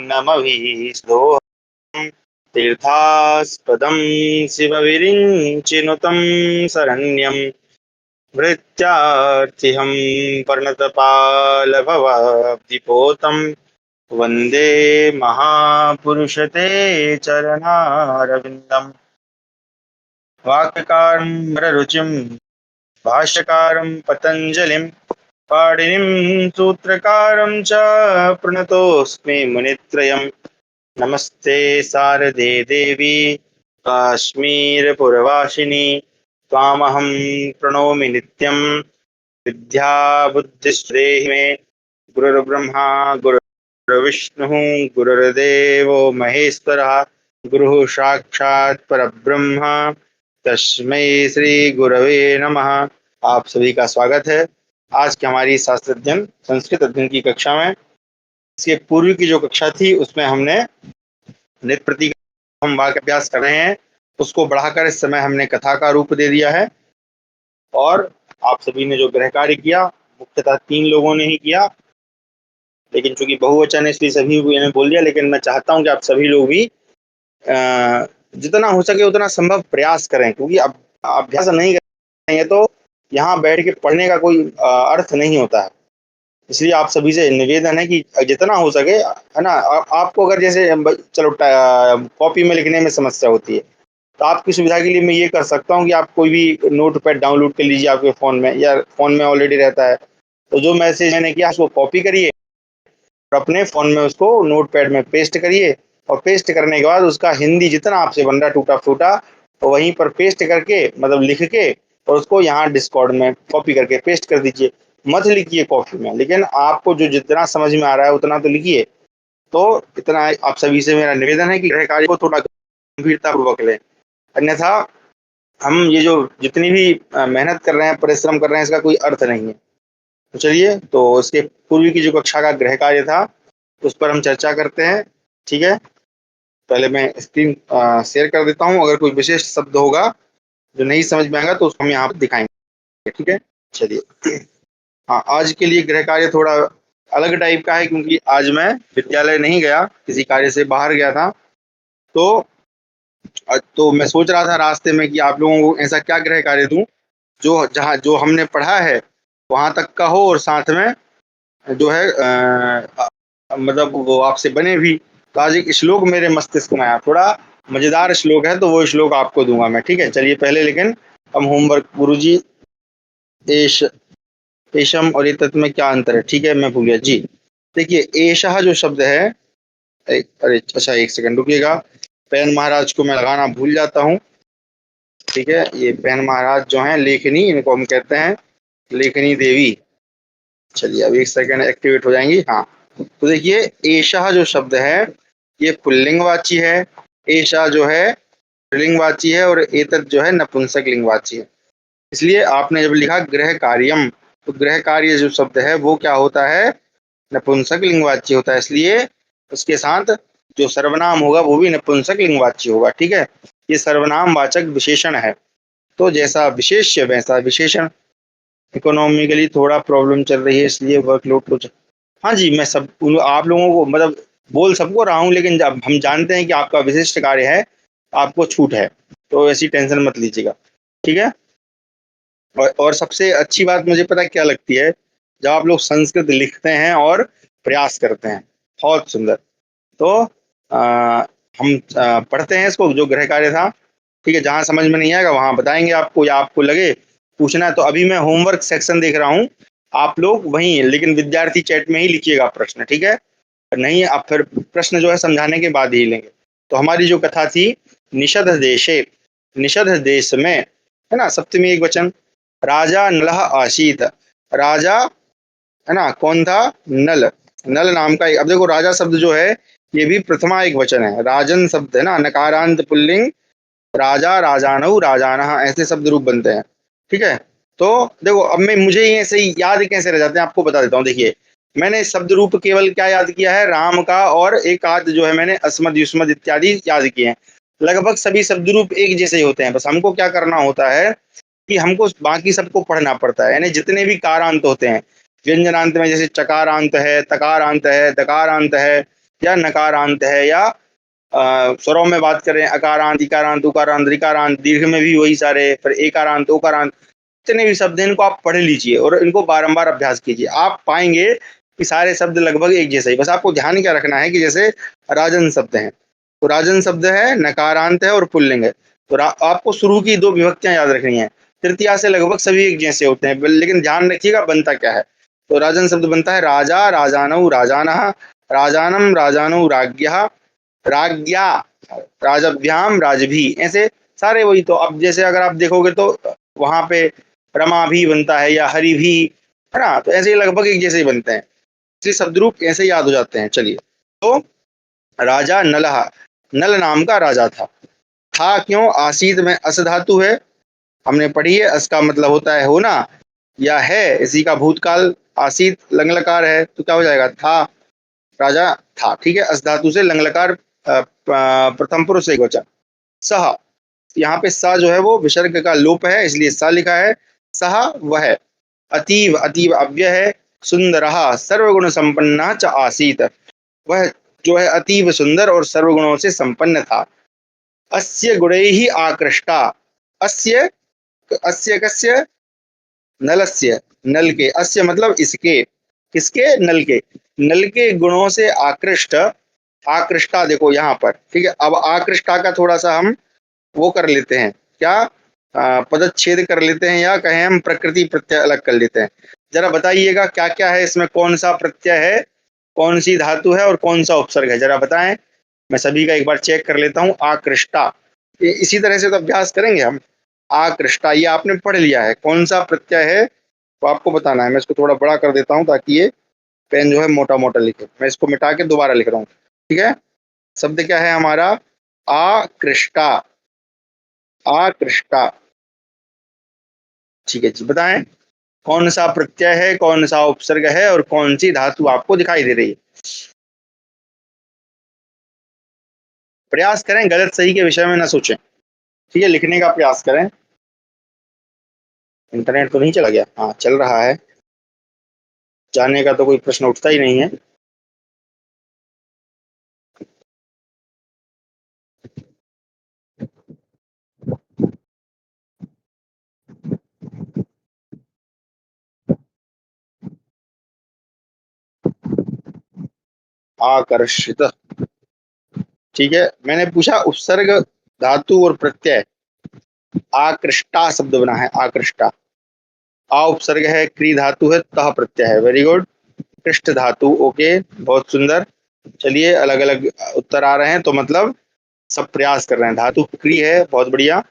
नमभीष्टोऽहं तीर्थास्पदं शिवविरिञ्चिनुतं शरण्यं भृत्यार्थिहं पर्णतपालभवाब्धिपोतं वन्दे महापुरुषते चरणारविन्दम्। वाक्यकारं वररुचिं भाष्यकारं पतञ्जलिं पाणिनिं सूत्रकारं च प्रणतोऽस्मि मुनित्रयम्। नमस्ते शारदे देवी काश्मीरपुरवासिनी त्वामहं प्रणौमि नित्यं। विद्याबुद्धिश्रेहि मे गुरुर्ब्रह्मा गुरुर्विष्णुः गुरुर्देवो महेश्वरः गुरुः साक्षात् परब्रह्म तस्मै श्री गुरवे नमः। आप सभी का स्वागत है आज की हमारी शास्त्र अध्ययन संस्कृत अध्ययन की कक्षा में। इसके पूर्व की जो कक्षा थी उसमें हमने नित प्रति हम वाक्य अभ्यास कर रहे हैं, उसको बढ़ाकर इस समय हमने कथा का रूप दे दिया है। और आप सभी ने जो गृह कार्य किया मुख्यतः 3 लोगों ने ही किया, लेकिन चूंकि बहुवचन है इसलिए सभी ने बोल दिया। लेकिन मैं चाहता हूं कि आप सभी लोग भी जितना हो सके उतना संभव प्रयास करें, क्योंकि अब अभ्यास नहीं करेंगे तो यहाँ बैठ के पढ़ने का कोई अर्थ नहीं होता है। इसलिए आप सभी से निवेदन है कि जितना हो सके, है ना। आपको अगर जैसे चलो कॉपी में लिखने में समस्या होती है तो आपकी सुविधा के लिए मैं ये कर सकता हूँ कि आप कोई भी नोट पैड डाउनलोड कर लीजिए आपके फ़ोन में, या फ़ोन में ऑलरेडी रहता है तो जो मैसेज मैंने किया उसको कॉपी करिए और अपने फ़ोन में उसको नोट पैड में पेस्ट करिए। और पेस्ट करने के बाद उसका हिंदी जितना आपसे बन रहा टूटा फूटा तो वहीं पर पेस्ट करके मतलब लिख के और उसको यहाँ डिस्कॉर्ड में कॉपी करके पेस्ट कर दीजिए। मत लिखिए कॉपी में, लेकिन आपको जो जितना समझ में आ रहा है उतना तो लिखिए। तो इतना आप सभी से मेरा निवेदन है कि गृह कार्य को थोड़ा गंभीरता पूर्वक लें, अन्यथा हम ये जो जितनी भी मेहनत कर रहे हैं परिश्रम कर रहे हैं इसका कोई अर्थ नहीं है। तो चलिए, तो इसके पूर्व की जो कक्षा का गृह कार्य था उस पर हम चर्चा करते हैं। ठीक है, पहले मैं स्क्रीन शेयर कर देता हूँ। अगर कोई विशेष शब्द होगा जो नहीं समझ में आएगा तो उसको हम यहाँ पर दिखाएंगे। ठीक है, चलिए। हाँ, आज के लिए गृह कार्य थोड़ा अलग टाइप का है क्योंकि आज मैं विद्यालय नहीं गया, किसी कार्य से बाहर गया था। तो मैं सोच रहा था रास्ते में कि आप लोगों को ऐसा क्या गृह कार्य दूं जो हमने पढ़ा है वहां तक का हो और साथ में जो है मतलब वो आपसे बने भी। तो आज एक श्लोक मेरे मस्तिष्क में आया, थोड़ा मजेदार श्लोक है तो वो श्लोक आपको दूंगा मैं। ठीक है, चलिए पहले लेकिन हम होमवर्क गुरुजी एशम और एतत् में क्या अंतर है। ठीक है, मैं भूल गया जी। देखिए एशः जो शब्द है, अरे अच्छा एक सेकंड रुकिएगा, पेन महाराज को मैं लगाना भूल जाता हूँ। ठीक है, ये पेन महाराज जो हैं लेखनी, इनको हम कहते हैं लेखनी देवी। चलिए अब एक सेकंड एक्टिवेट हो जाएंगी। हाँ, तो देखिए एशः जो शब्द है ये पुल्लिंगवाची है, एशा जो है स्त्रीलिंगवाची है और एतत् जो है नपुंसक लिंगवाची है। इसलिए आपने जब लिखा गृह कार्यम तो गृह कार्य जो शब्द है वो क्या होता है, नपुंसक लिंगवाची होता है। इसलिए उसके साथ जो सर्वनाम होगा वो भी नपुंसक लिंगवाची होगा। ठीक है, ये सर्वनाम वाचक विशेषण है, तो जैसा विशेष्य वैसा विशेषण। इकोनॉमिकली थोड़ा प्रॉब्लम चल रही है इसलिए वर्कलोड कुछ। हाँ जी, मैं सब आप लोगों को मतलब बोल सबको रहा हूँ, लेकिन जब हम जानते हैं कि आपका विशिष्ट कार्य है आपको छूट है, तो ऐसी टेंशन मत लीजिएगा। ठीक है, और सबसे अच्छी बात मुझे पता क्या लगती है, जब आप लोग संस्कृत लिखते हैं और प्रयास करते हैं, बहुत सुंदर। तो हम पढ़ते हैं इसको जो गृह कार्य था। ठीक है, जहाँ समझ में नहीं आएगा वहाँ बताएंगे आपको, या आपको लगे पूछना है तो अभी मैं होमवर्क सेक्शन देख रहा हूँ, आप लोग वहीं लेकिन विद्यार्थी चैट में ही लिखिएगा प्रश्न। ठीक है, नहीं आप फिर प्रश्न जो है समझाने के बाद ही लेंगे। तो हमारी जो कथा थी निषद देशे, निषद देश में, है ना, सप्तमी एक वचन, राजा नलः आसीत। राजा है ना, कौन था, नल, नल नाम का। अब देखो राजा शब्द जो है ये भी प्रथमा एक वचन है, राजन शब्द है ना, नकारांत पुल्लिंग, राजा राजानऊ राजानः ऐसे शब्द रूप बनते हैं। ठीक है, तो देखो अब मैं मुझे ये सही याद कैसे रह जाते हैं आपको बता देता हूँ। देखिए मैंने शब्द रूप केवल क्या याद किया है, राम का, और एक आध जो है मैंने अस्मद युष्मद इत्यादि याद किए हैं। लगभग सभी शब्द रूप एक जैसे ही होते हैं, बस हमको क्या करना होता है कि हमको बाकी सबको पढ़ना पड़ता है। यानी जितने भी कारांत होते हैं व्यंजनांत में, जैसे चकारांत है, तकारांत है, दकारांत है, या नकारांत है, या स्वरों में बात करें अकारांत, इकारांत, उकारांत, ऋकारांत, दीर्घ में भी वही सारे, फिर एकारांत, ओकारांत, जितने भी शब्द हैं इनको आप पढ़ लीजिए और इनको बारंबार अभ्यास कीजिए। आप पाएंगे कि सारे शब्द लगभग एक जैसे ही। बस आपको ध्यान क्या रखना है कि जैसे राजन शब्द हैं, तो राजन शब्द है, नकारांत है और पुल्लिंग है, तो आपको शुरू की 2 विभक्तियां याद रखनी है। तृतीया से लगभग सभी एक जैसे होते हैं, लेकिन ध्यान रखिएगा बनता क्या है। तो राजन शब्द बनता है राजा, राजानौ, राजानः, राजानम, राजानौ, राज्ञः, राज्ञा, राजभ्याम, राजभी, ऐसे सारे वही। तो अब जैसे अगर आप देखोगे तो वहां पे रमा भी बनता है या हरि भी, है ना, तो ऐसे ही लगभग एक जैसे ही बनते हैं, इसलिए शब्द रूप ऐसे याद हो जाते हैं। चलिए, तो राजा नलहा, नल नाम का राजा था क्यों, आसीत में अस धातु है, हमने पढ़ी है, अस का मतलब होता है होना या है, इसी का भूतकाल आसीत लंगलकार है, तो क्या हो जाएगा, था, राजा था। ठीक है, अस धातु से लंगलकार प्रथम पुरुष एकवचन। सह, यहाँ पे सा जो है वो विसर्ग का लोप है, इसलिए सा लिखा है। सह वह, अतीव, अतीव अव्यय है, सुंदर सर्वगुण संपन्न च आसीत, वह जो है अतीव सुंदर और सर्वगुणों से संपन्न था। अस्य गुणैहि आकृष्टा, अस्य, अस्य कस्य, नलस्य, नल के, अस्य मतलब इसके, किसके, नल के, नल के गुणों से आकृष्ट, आकृष्टा देखो यहाँ पर। ठीक है, अब आकृष्टा का थोड़ा सा हम वो कर लेते हैं, क्या पदच्छेद कर लेते हैं, या कहें हम प्रकृति प्रत्यय अलग कर लेते हैं। जरा बताइएगा क्या क्या है इसमें, कौन सा प्रत्यय है, कौन सी धातु है और कौन सा उपसर्ग है, जरा बताएं। मैं सभी का एक बार चेक कर लेता हूँ। आकृष्टा, ये इसी तरह से तो अभ्यास करेंगे हम। आकृष्टा, ये आपने पढ़ लिया है, कौन सा प्रत्यय है तो आपको बताना है। मैं इसको थोड़ा बड़ा कर देता हूँ ताकि ये पेन जो है मोटा मोटा लिखे। मैं इसको मिटा के दोबारा लिख रहा हूँ। ठीक है, शब्द क्या है हमारा, आकृष्टा, आकृष्टा। ठीक है जी, बताएं कौन सा प्रत्यय है, कौन सा उपसर्ग है और कौन सी धातु आपको दिखाई दे रही है। प्रयास करें, गलत सही के विषय में ना सोचें। ठीक है, लिखने का प्रयास करें। इंटरनेट तो नहीं चला गया, हाँ चल रहा है, जाने का तो कोई प्रश्न उठता ही नहीं है। आकर्षित, ठीक है, मैंने पूछा उपसर्ग, धातु और प्रत्यय। आकृष्टा शब्द बना है, आकृष्टा, आ उपसर्ग है, क्री धातु है, तह प्रत्यय है। वेरी गुड, कृष्ट धातु, ओके, बहुत सुंदर। चलिए, अलग अलग उत्तर आ रहे हैं, तो मतलब सब प्रयास कर रहे हैं। धातु क्री है, बहुत बढ़िया।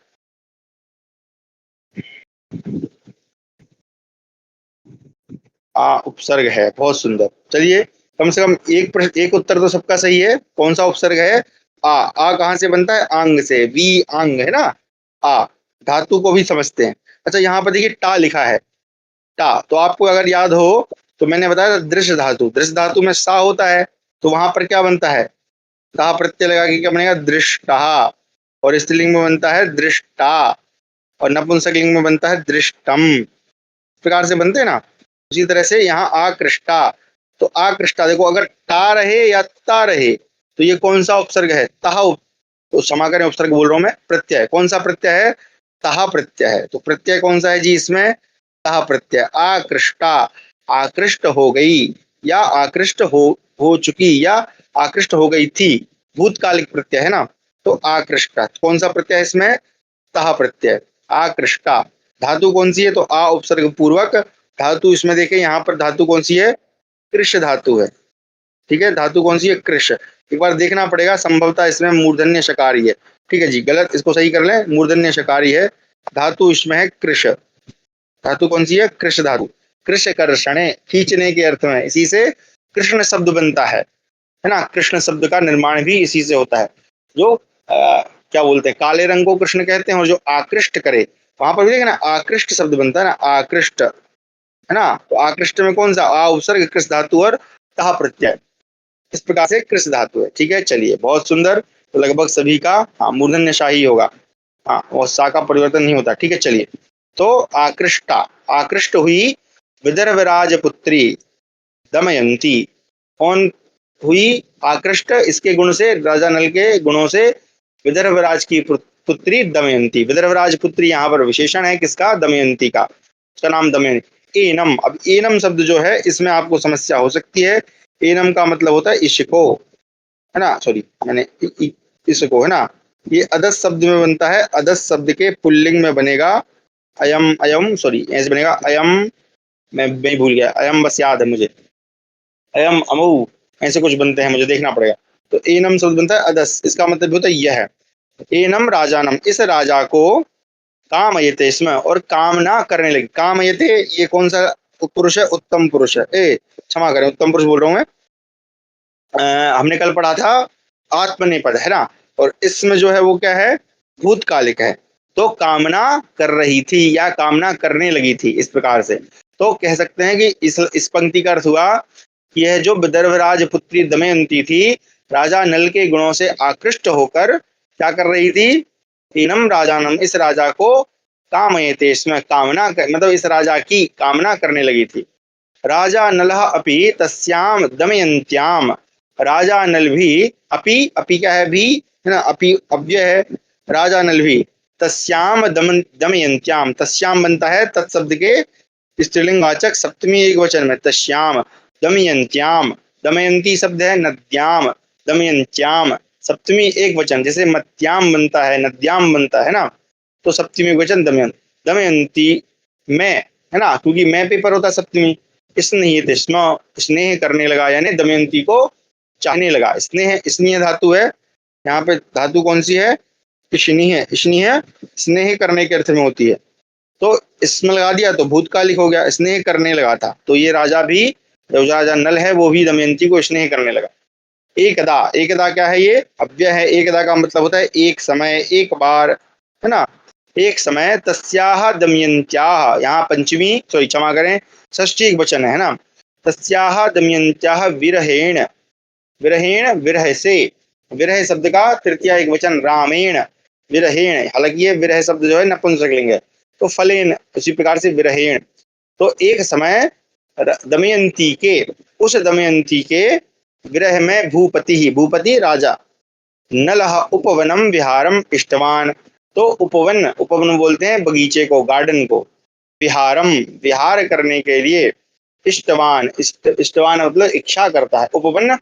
आ उपसर्ग है, बहुत सुंदर। चलिए, कम से कम एक प्रश्न, एक उत्तर तो सबका सही है। कौन सा उपसर्ग है, आ कहाँ से बनता है, आंग से, वी आंग है ना, आ, धातु को भी समझते हैं। अच्छा, यहाँ पर देखिए टा लिखा है, टा, तो आपको अगर याद हो तो मैंने बताया था दृश्य धातु, दृश्य धातु में सा होता है, तो वहां पर क्या बनता है, ता प्रत्यय लगा के क्या बनेगा, दृष्टा, और स्त्रीलिंग में बनता है दृष्टा, और नपुंसक लिंग में बनता है दृष्टम। इस प्रकार से बनते हैं ना। उसी तरह से यहाँ आकृष्टा, तो आकृष्टा देखो, अगर टा रहे या ता रहे तो ये कौन सा उपसर्ग है, तहा तो क्षमा करें, उपसर्ग बोल रहा हूं मैं, प्रत्यय, कौन सा प्रत्यय है, तहा प्रत्यय है। तो प्रत्यय कौन सा है जी इसमें, तहा प्रत्यय। आकृष्टा, आकृष्ट हो गई, या आकृष्ट हो चुकी, या आकृष्ट हो गई थी, भूतकालिक प्रत्यय है ना। तो आकृष्टा कौन सा प्रत्यय है इसमें, तहा प्रत्यय, आकृष्टा। धातु कौन सी है, तो आ उपसर्ग पूर्वक धातु, इसमें देखें यहाँ पर धातु कौन सी है, कृष धातु है। ठीक है, धातु कौन सी है, कृष। एक बार देखना पड़ेगा, संभवतः इसमें मूर्धन्य शकारी है। ठीक है जी, गलत, इसको सही कर लें, मूर्धन्य शकारी है, धातु इसमें है कृष। धातु कौन सी है, कृष धातु। कृष कर्षणे, खींचने के अर्थ में, इसी से कृष्ण शब्द बनता है ना। कृष्ण शब्द का निर्माण भी इसी से होता है। जो क्या बोलते हैं, काले रंग को कृष्ण कहते हैं, और जो आकृष्ट करे, वहां पर भी देखे ना, आकृष्ट शब्द बनता है ना, आकृष्ट, है ना। तो आकृष्ट में कौन सा, आ उपसर्ग, कृष धातु और तहा प्रत्यय, इस प्रकार से कृष धातु है। ठीक है, चलिए, बहुत सुंदर। तो लगभग सभी का हाँ मूर्धन्य शाही होगा, हाँ, और सा का परिवर्तन नहीं होता। ठीक है, चलिए, तो आकृष्टा, आकृष्ट हुई विदर्भ राजपुत्री दमयंती, कौन हुई आकृष्ट इसके गुण से, राजा नल के गुणों से, विदर्भराज की पुत्री दमयंती। विदर्भराज पुत्री यहाँ पर विशेषण है किसका? दमयंती का। उसका नाम दमयंती। एनम, अब एनम शब्द जो है इसमें आपको समस्या हो सकती है। एनम का मतलब होता है इश्को, है ना, सॉरी मैंने इसको, है ना, ये अदस शब्द में बनता है। अदस शब्द के पुल्लिंग में बनेगा अयम, अयम सॉरी ऐसे बनेगा अयम, मैं भूल गया, अयम बस याद है मुझे, अयम अमऊ ऐसे कुछ बनते हैं, मुझे देखना पड़ेगा। तो एनम शब्द बनता है अदस, इसका मतलब होता है यह। एनम राजानम, इस राजा को कामयते, इसमें और कामना करने लगी। कामयते ये कौन सा पुरुष है? उत्तम पुरुष है। क्षमा करें, उत्तम पुरुष बोल रहा हूँ मैं। हमने कल पढ़ा था आत्मनेपद, है ना, और इसमें जो है वो क्या है? भूतकालिक है। तो कामना कर रही थी या कामना करने लगी थी, इस प्रकार से। तो कह सकते हैं कि इस पंक्ति का अर्थ हुआ कि यह जो विदर्भराज पुत्री दमयंती थी, राजा नल के गुणों से आकृष्ट होकर क्या कर रही थी? तीनम राजानम, इस राजा को कामयते, इसमें कामना मतलब इस राजा की कामना करने लगी थी। राजा नलः अपि तस्याम दमयंत्याम, राजा नल भी, अपि, अपि क्या है? भी, है ना, अपि अव्यय है। राजा नल भी तस्याम दमयंत्याम, तस्याम बनता है तत्शब्द के स्त्रीलिंग वाचक सप्तमी एक वचन में, तस्याम दमयंत्याम, दमयंती शब्द है नद्याम, दमयंत्याम सप्तमी एक वचन, जैसे मत्याम बनता है, नद्याम बनता है ना, तो सप्तमी एक वचन दमयंत, दमयंती में, है ना, क्योंकि मैं पेपर होता सप्तमी। स्नेहित, स्नेह, स्नेह करने लगा, यानी दमयंती को चाहने लगा। स्नेह, स्नेह धातु है यहाँ पे, धातु कौन सी है? स्नेह, स्नेह स्नेह करने के अर्थ में होती है। तो इसमें लगा दिया तो भूतकालिक हो गया, स्नेह करने लगा था। तो ये राजा भी, जो राजा नल है वो भी दमयंती को स्नेह करने लगा। एकदा, एकदा क्या है? ये अव्यय है। एकदा का मतलब होता है एक समय, एक बार, है ना, एक समय। तस्याह दमयंत्याह, यहाँ पंचमी सॉरी क्षमा करें षष्ठी एक वचन है ना, तस्याह दमयंत्याह विरहेण, विरहेण विरह से, विरह शब्द का तृतीय एक वचन रामेण, विरहेण, हालांकि ये विरह शब्द जो है नपुंसकलिंग है, तो फलेन, उसी प्रकार से विरहेण। तो एक समय दमयंती के, उस दमयंती के विरह में भूपति ही, भूपति राजा, नलह उपवनम विहारम इष्टवान, तो उपवन, उपवन बोलते हैं बगीचे को, गार्डन को, विहारम विहार करने के लिए, इष्टवान, इष्टवान मतलब इच्छा करता है, उपवन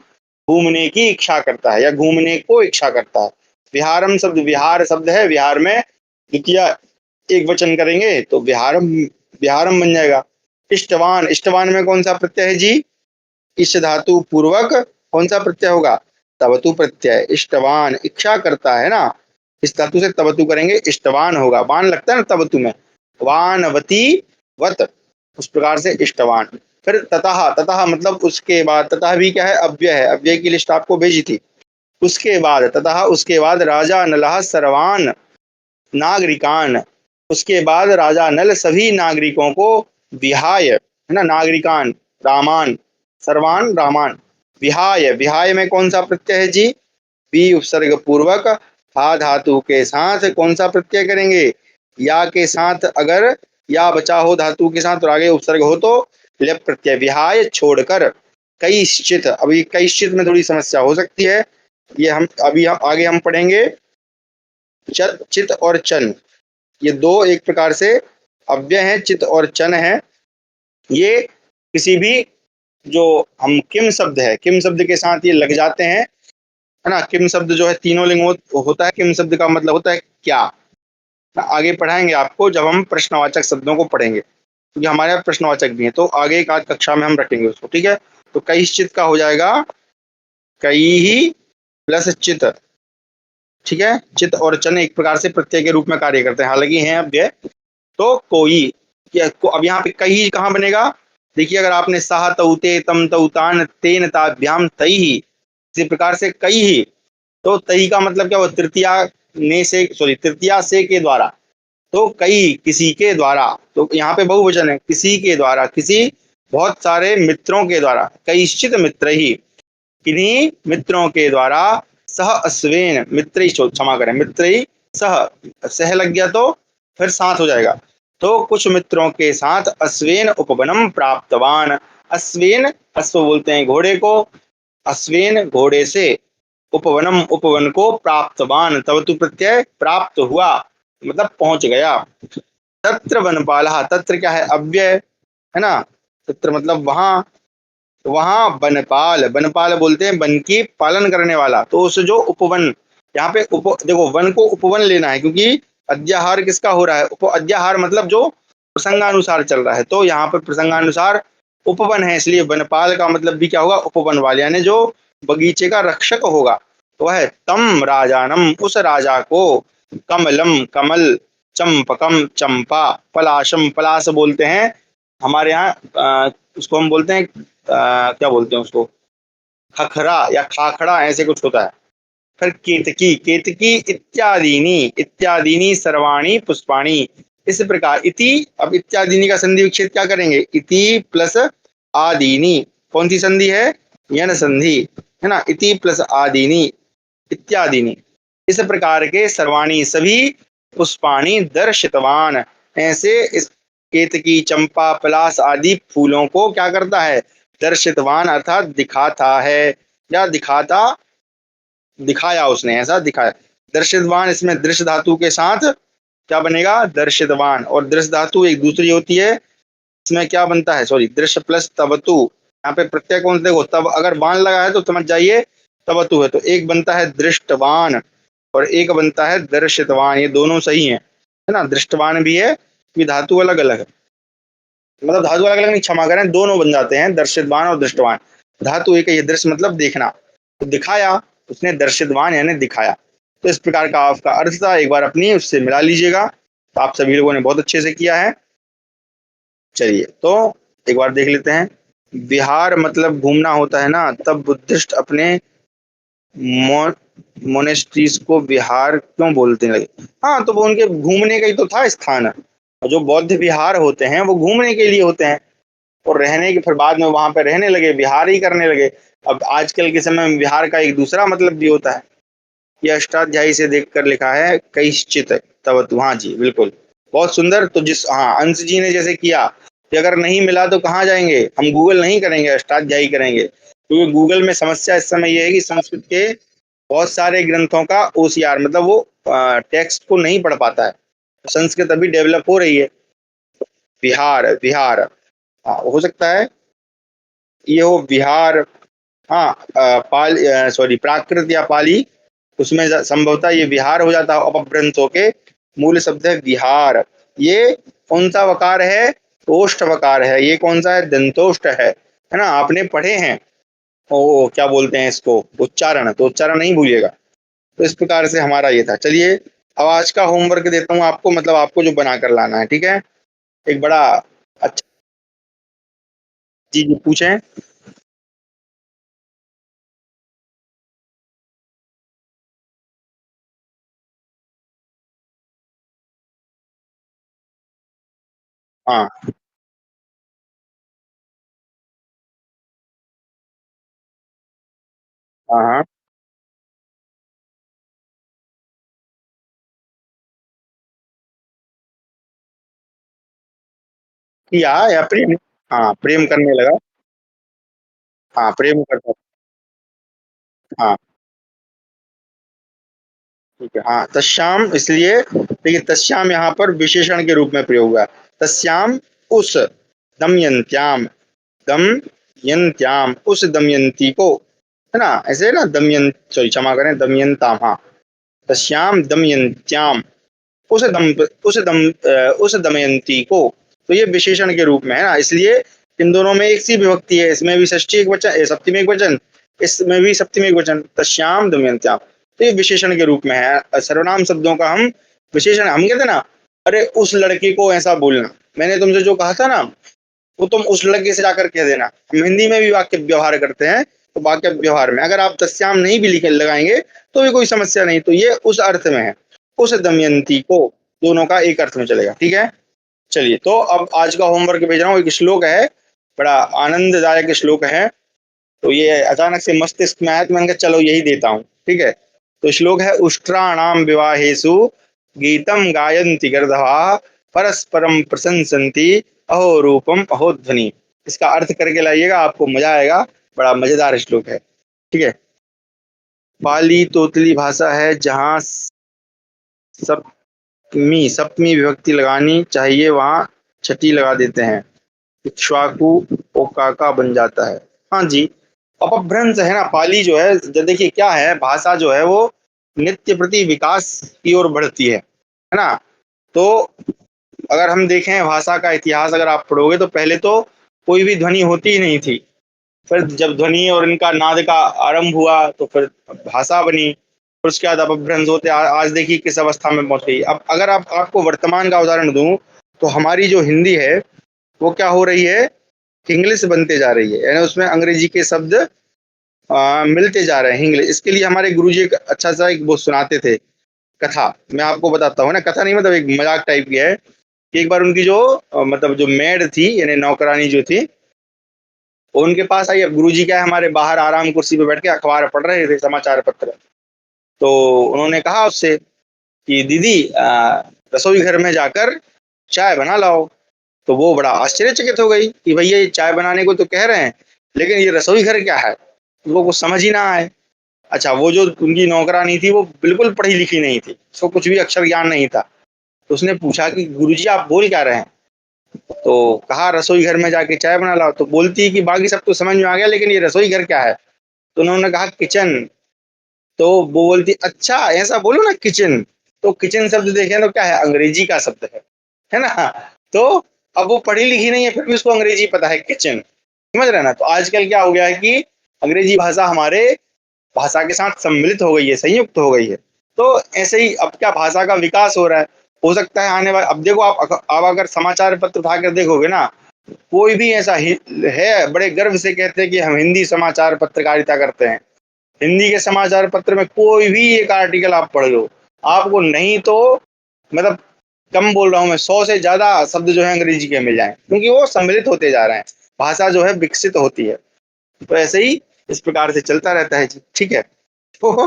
घूमने की इच्छा करता है या घूमने को इच्छा करता है। विहारम शब्द विहार शब्द है, विहार में द्वितीय एक वचन करेंगे तो विहारम, विहारम बन जाएगा। इष्टवान, इष्टवान में कौन सा प्रत्यय है जी? इस धातु पूर्वक कौन सा प्रत्यय होगा? तवतु प्रत्यय। इष्टवान इच्छा करता है ना, इस धातु से तवतु करेंगे, इष्टवान होगा। वान लगता है ना तवतु में, वानवती वत, उस प्रकार से इष्टवान। फिर ततः, ततः मतलब उसके बाद, ततः भी क्या है? अव्यय है। अव्यय की लिस्ट आपको भेजी थी। उसके बाद, ततः उसके बाद राजा नलः सर्वान नागरिकान, उसके बाद राजा नल सभी नागरिकों को विहाय, है ना, नागरिकान रामान, सर्वान रामान, विहाय, विहाय में कौन सा प्रत्यय है जी? बी उपसर्ग पूर्वक हा धातु के साथ कौन सा प्रत्यय करेंगे? या के साथ, अगर या बचा हो धातु के साथ और आगे उपसर्ग हो तो लिप प्रत्यय, विहाय छोड़कर। कैश्चित, अभी कैश्चित में थोड़ी समस्या हो सकती है, ये हम अभी आगे हम पढ़ेंगे। चित और चन, ये दो एक प्रकार से अव्यय हैं, चित और चन है। ये किसी भी जो हम किम शब्द है, किम शब्द के साथ ये लग जाते हैं, है ना। किम शब्द जो है तीनों लिंग होता है। किम शब्द का मतलब होता है क्या। आगे पढ़ाएंगे आपको जब हम प्रश्नवाचक शब्दों को पढ़ेंगे, क्योंकि हमारे यहाँ प्रश्नवाचक भी है, तो आगे एक आध कक्षा में हम रखेंगे उसको, ठीक है। तो कैश्चित का हो जाएगा कई ही प्लस चित, ठीक है। चित और चन एक प्रकार से प्रत्यय के रूप में कार्य करते हैं, हालांकि हैं अव्यय। तो कोई, अब यहाँ पे कई कहाँ बनेगा? देखिए, अगर आपने साह तऊते तम तऊतान तेन ताभ्याम तई ही, इसी प्रकार से कई ही, तो तई का मतलब क्या हुआ? तृतीया ने से, सॉरी तृतीया से के द्वारा, तो कई किसी के द्वारा, तो यहाँ पे बहुवचन है, किसी के द्वारा, किसी बहुत सारे मित्रों के द्वारा, कैश्चित मित्र ही, किन्हीं मित्रों के द्वारा, सह अश्वेन मित्र, क्षमा करें मित्र ही, सह, सह लग गया तो फिर साथ हो जाएगा, तो कुछ मित्रों के साथ अश्वेन उपवनम प्राप्तवान। अश्वेन, अश्व बोलते हैं घोड़े को, अश्वेन घोड़े से, उपवनम उपवन को, प्राप्तवान तब तु प्रत्यय प्राप्त हुआ मतलब पहुंच गया। तत्र वनपालः, तत्र क्या है अव्यय है ना, तत्र मतलब वहां, वहां वनपाल, वनपाल बोलते हैं वन की पालन करने वाला। तो उस जो उपवन, यहाँ पे देखो वन को उपवन लेना है क्योंकि अध्याहार किसका हो रहा है, अध्याहार मतलब जो प्रसंगानुसार चल रहा है, तो यहाँ पर प्रसंगानुसार उपवन है, इसलिए वनपाल का मतलब भी क्या होगा, उपवन वाले, यानी जो बगीचे का रक्षक होगा। तो वह तम राजानम, उस राजा को, कमलम कमल, चंपकम चंपा, पलाशम पलाश बोलते हैं हमारे यहाँ, उसको हम बोलते हैं क्या बोलते हैं उसको, खखरा या खाखड़ा ऐसे कुछ होता है। फिर केतकी, केतकी इत्यादीनी, इत्यादीनी सर्वाणी पुष्पाणी, इस प्रकार इति, अब इत्यादीनी का संधि विच्छेद क्या करेंगे, इति प्लस आदीनी, कौन सी संधि है, यन संधि है ना, इति प्लस आदीनी इत्यादीनी, इस प्रकार के सर्वाणी सभी, पुष्पाणी दर्शितवान, ऐसे इस केतकी चंपा पलाश आदि फूलों को क्या करता है, दर्शितवान अर्थात दिखाता है, या दिखाता, दिखाया उसने, ऐसा दिखाया। दर्शितवान इसमें दृश्य धातु के साथ क्या बनेगा, दर्शितवान, और दृश्य धातु एक दूसरी होती है, इसमें क्या बनता है, सॉरी दृश्य प्लस तवतु, यहाँ पे प्रत्यय कौन से, देखो तब अगर बाण लगा है तो समझ जाइए तवतु है, तो एक बनता है दृष्टवान और एक बनता है दर्शितवान, ये दोनों सही है ना, दृष्टवान भी है, कि धातु अलग अलग है, मतलब धातु अलग अलग नहीं, क्षमा करें, दोनों बन जाते हैं दर्शितवान और दृष्टवान, धातु एक है, ये दृश्य मतलब देखना, तो दिखाया उसने, दर्शितवान यानी दिखाया। तो इस प्रकार का आपका अर्थ था, एक बार अपनी उससे मिला लीजिएगा, तो आप सभी लोगों ने बहुत अच्छे से किया है। चलिए तो एक बार देख लेते हैं, विहार मतलब घूमना होता है ना, तब बुद्धिस्ट अपने मोनेस्ट्रीज को विहार क्यों बोलते लगे, हाँ तो वो उनके घूमने का ही तो था स्थान, और जो बौद्ध विहार होते हैं वो घूमने के लिए होते हैं, और रहने के फिर बाद में वहां पे रहने लगे, विहार ही करने लगे। अब आजकल के समय में विहार का एक दूसरा मतलब भी होता है, ये अष्टाध्यायी से देखकर लिखा है, कैश्चित तब, हाँ जी बिल्कुल, बहुत सुंदर। तो जिस, हाँ अंश जी ने जैसे किया कि अगर नहीं मिला तो कहाँ जाएंगे, हम गूगल नहीं करेंगे, अष्टाध्यायी करेंगे, क्योंकि गूगल में समस्या इस समय ये है कि संस्कृत के बहुत सारे ग्रंथों का ओसीआर मतलब वो टेक्स्ट को नहीं पढ़ पाता है, संस्कृत अभी डेवलप हो रही है। बिहार, बिहार, हाँ हो सकता है ये हो बिहार, हाँ पाल, सॉरी प्राकृत या पाली, उसमें संभवतः ये विहार हो जाता है, अपभ्रंश होके मूल शब्द है विहार। ये कौन सा वकार है, ओष्ठ वकार है, ये कौन सा है, दंतोष्ठ है ना, आपने पढ़े हैं, ओ क्या बोलते हैं इसको, उच्चारण, तो उच्चारण नहीं भूलिएगा। तो इस प्रकार से हमारा ये था। चलिए अब आज का होमवर्क देता हूँ आपको, मतलब आपको जो बना कर लाना है, ठीक है, एक बड़ा अच्छा, जी जी पूछें। हाँ हाँ हाँ, किया या प्रेम, हाँ प्रेम करने लगा, हाँ प्रेम करता, हाँ ठीक है, हाँ तस्याम, इसलिए देखिए तस्याम यहाँ पर विशेषण के रूप में प्रयोग हुआ है, तस्याम उस, दमयंत्याम, दमयंत्याम उस दमयंती को, है ना, ऐसे है ना, दमयंत, सॉरी क्षमा करें, दमयंताम, हाँ तस्याम दमयंत्याम, उस दमयंती को, तो ये विशेषण के रूप में है ना, इसलिए इन दोनों में एक सी विभक्ति है, इसमें भी षष्ठी एक वचन, सप्तमी एक वचन, इसमें भी सप्तमी एक वचन, तस्याम दमयंत्याम, तो ये विशेषण के रूप में है। सर्वनाम शब्दों का हम विशेषण, हम कहते ना, अरे उस लड़के को ऐसा बोलना, मैंने तुमसे जो कहा था ना, वो तुम उस लड़के से जाकर कह देना। हम हिंदी में भी वाक्य व्यवहार करते हैं, तो वाक्य व्यवहार में अगर आप तस्याम नहीं भी लिखे लगाएंगे तो भी कोई समस्या नहीं, तो ये उस अर्थ में है, उस दमयंती को, दोनों का एक अर्थ में चलेगा, ठीक है। चलिए तो अब आज का होमवर्क भेज रहा हूँ, एक श्लोक है, बड़ा आनंददायक श्लोक है, तो ये अचानक से मस्तिष्क में आया तो मैंने कहा चलो यही देता हूँ, ठीक है। तो श्लोक है, उष्ट्राणाम विवाहेषु गीतम गायन्ति गर्दभा परस्परम प्रशंसन्ति अहो रूपम अहो ध्वनि, इसका अर्थ करके लाइएगा, आपको मजा आएगा, बड़ा मजेदार श्लोक है। ठीक है। पाली तोतली भाषा है जहाँ सप्तमी विभक्ति लगानी चाहिए वहाँ छठी लगा देते हैं, इक्ष्वाकु ओकाका बन जाता है। हाँ जी, अपभ्रंश है ना। पाली जो है, देखिए क्या है, भाषा जो है वो नित्य प्रति विकास की ओर बढ़ती है ना। तो अगर हम देखें भाषा का इतिहास अगर आप पढ़ोगे तो पहले तो कोई भी ध्वनि होती ही नहीं थी। फिर जब ध्वनि और इनका नाद का आरंभ हुआ तो फिर भाषा बनी। फिर उसके बाद अपभ्रंश होते आज देखिए किस अवस्था में पहुंच गई। अब अगर आपको वर्तमान का उदाहरण दूं तो हमारी जो हिंदी है वो क्या हो रही है, इंग्लिश बनते जा रही है, यानी उसमें अंग्रेजी के शब्द मिलते जा रहे हैं इंग्लिश। इसके लिए हमारे गुरुजी एक अच्छा सा एक वो सुनाते थे कथा। मैं आपको बताता हूँ ना, कथा नहीं मतलब एक मजाक टाइप की है कि एक बार उनकी जो मतलब जो मेड थी यानी नौकरानी जो थी वो उनके पास आई। अब गुरुजी क्या है, हमारे बाहर आराम कुर्सी पे बैठ के अखबार पढ़ रहे थे, समाचार पत्र। तो उन्होंने कहा उससे कि दीदी रसोई घर में जाकर चाय बना लाओ। तो वो बड़ा आश्चर्यचकित हो गई कि भैया ये चाय बनाने को तो कह रहे हैं लेकिन ये रसोई घर क्या है, वो कुछ समझ ही ना आए। अच्छा, वो जो उनकी नौकरानी थी वो बिल्कुल पढ़ी लिखी नहीं थी, उसको कुछ भी अक्षर ज्ञान नहीं था। तो उसने पूछा कि गुरुजी आप बोल क्या रहे हैं। तो कहा रसोई घर में जाके चाय बना लाओ। तो बोलती है कि बाकी सब तो समझ में आ गया लेकिन ये रसोई घर क्या है। तो उन्होंने कहा किचन। तो वो बोलती अच्छा ऐसा बोलो ना किचन। तो किचन शब्द देखें तो क्या है, अंग्रेजी का शब्द है ना। तो अब वो पढ़ी लिखी नहीं है फिर भी उसको अंग्रेजी पता है किचन, समझ रहे हैं ना। तो आजकल क्या हो गया है कि अंग्रेजी भाषा हमारे भाषा के साथ सम्मिलित हो गई है, संयुक्त हो गई है। तो ऐसे ही अब क्या भाषा का विकास हो रहा है। हो सकता है आने वाले, अब देखो आप अगर समाचार पत्र उठाकर देखोगे ना, कोई भी ऐसा है बड़े गर्व से कहते हैं कि हम हिंदी समाचार पत्रकारिता करते हैं। हिंदी के समाचार पत्र में कोई भी एक आर्टिकल आप पढ़ लो, आपको नहीं तो मतलब कम बोल रहा हूं मैं, 100 से ज्यादा शब्द जो है अंग्रेजी के मिल जाए, क्योंकि वो सम्मिलित होते जा रहे हैं, भाषा जो है विकसित होती है। तो ऐसे ही इस प्रकार से चलता रहता है जी, ठीक है। तो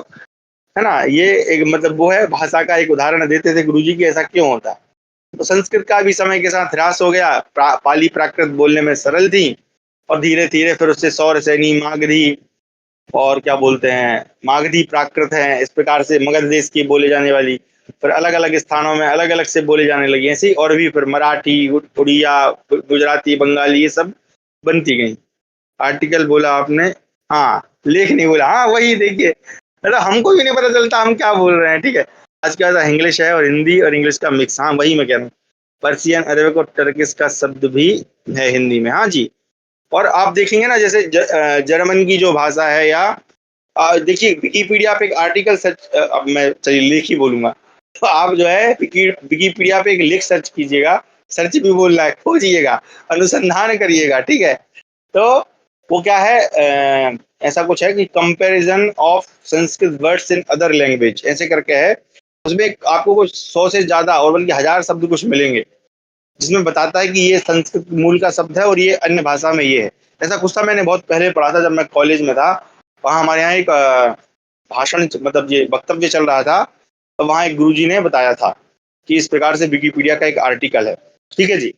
है ना, ये एक मतलब वो है भाषा का एक उदाहरण देते थे गुरुजी की ऐसा क्यों होता है। तो संस्कृत का भी समय के साथ ह्रास हो गया। पाली प्राकृत बोलने में सरल थी और धीरे धीरे फिर उससे सौर सैनी मागधी और क्या बोलते हैं मागधी प्राकृत है, इस प्रकार से मगध देश की बोले जाने वाली फिर अलग अलग स्थानों में अलग अलग से बोले जाने लगी ऐसी। और भी फिर मराठी उड़िया गुजराती बंगाली ये सब बनती गई। आर्टिकल बोला आपने, हाँ लेख नहीं बोला, हाँ वही देखिए, मतलब हमको भी नहीं पता चलता हम क्या बोल रहे हैं, ठीक है। आज क्या इंग्लिश है और हिंदी और इंग्लिश का मिक्स, हाँ वही मैं कह रहा हूँ। पर्सियन अरबिक और टर्किश का शब्द भी है हिंदी में, हाँ जी। और आप देखेंगे ना जैसे जर्मन की जो भाषा है या देखिए विकीपीडिया पे एक आर्टिकल सर्च, अब मैं चलिए लेख ही बोलूंगा। तो आप जो है विकीपीडिया पे एक लेख सर्च कीजिएगा, सर्च भी बोल रहा है, खोजिएगा, अनुसंधान करिएगा, ठीक है। तो वो क्या है, ऐसा कुछ है कि comparison of Sanskrit words in other language ऐसे करके है। उसमें आपको कुछ 100 से ज्यादा और बल्कि 1000 शब्द कुछ मिलेंगे जिसमें बताता है कि ये संस्कृत मूल का शब्द है और ये अन्य भाषा में ये है। ऐसा कुछ था, मैंने बहुत पहले पढ़ा था जब मैं कॉलेज में था। वहाँ हमारे यहाँ एक भाषण मतलब ये वक्तव्य चल रहा था। तो वहाँ एक गुरुजी ने बताया था कि इस प्रकार से विकिपीडिया का एक आर्टिकल है, ठीक है जी।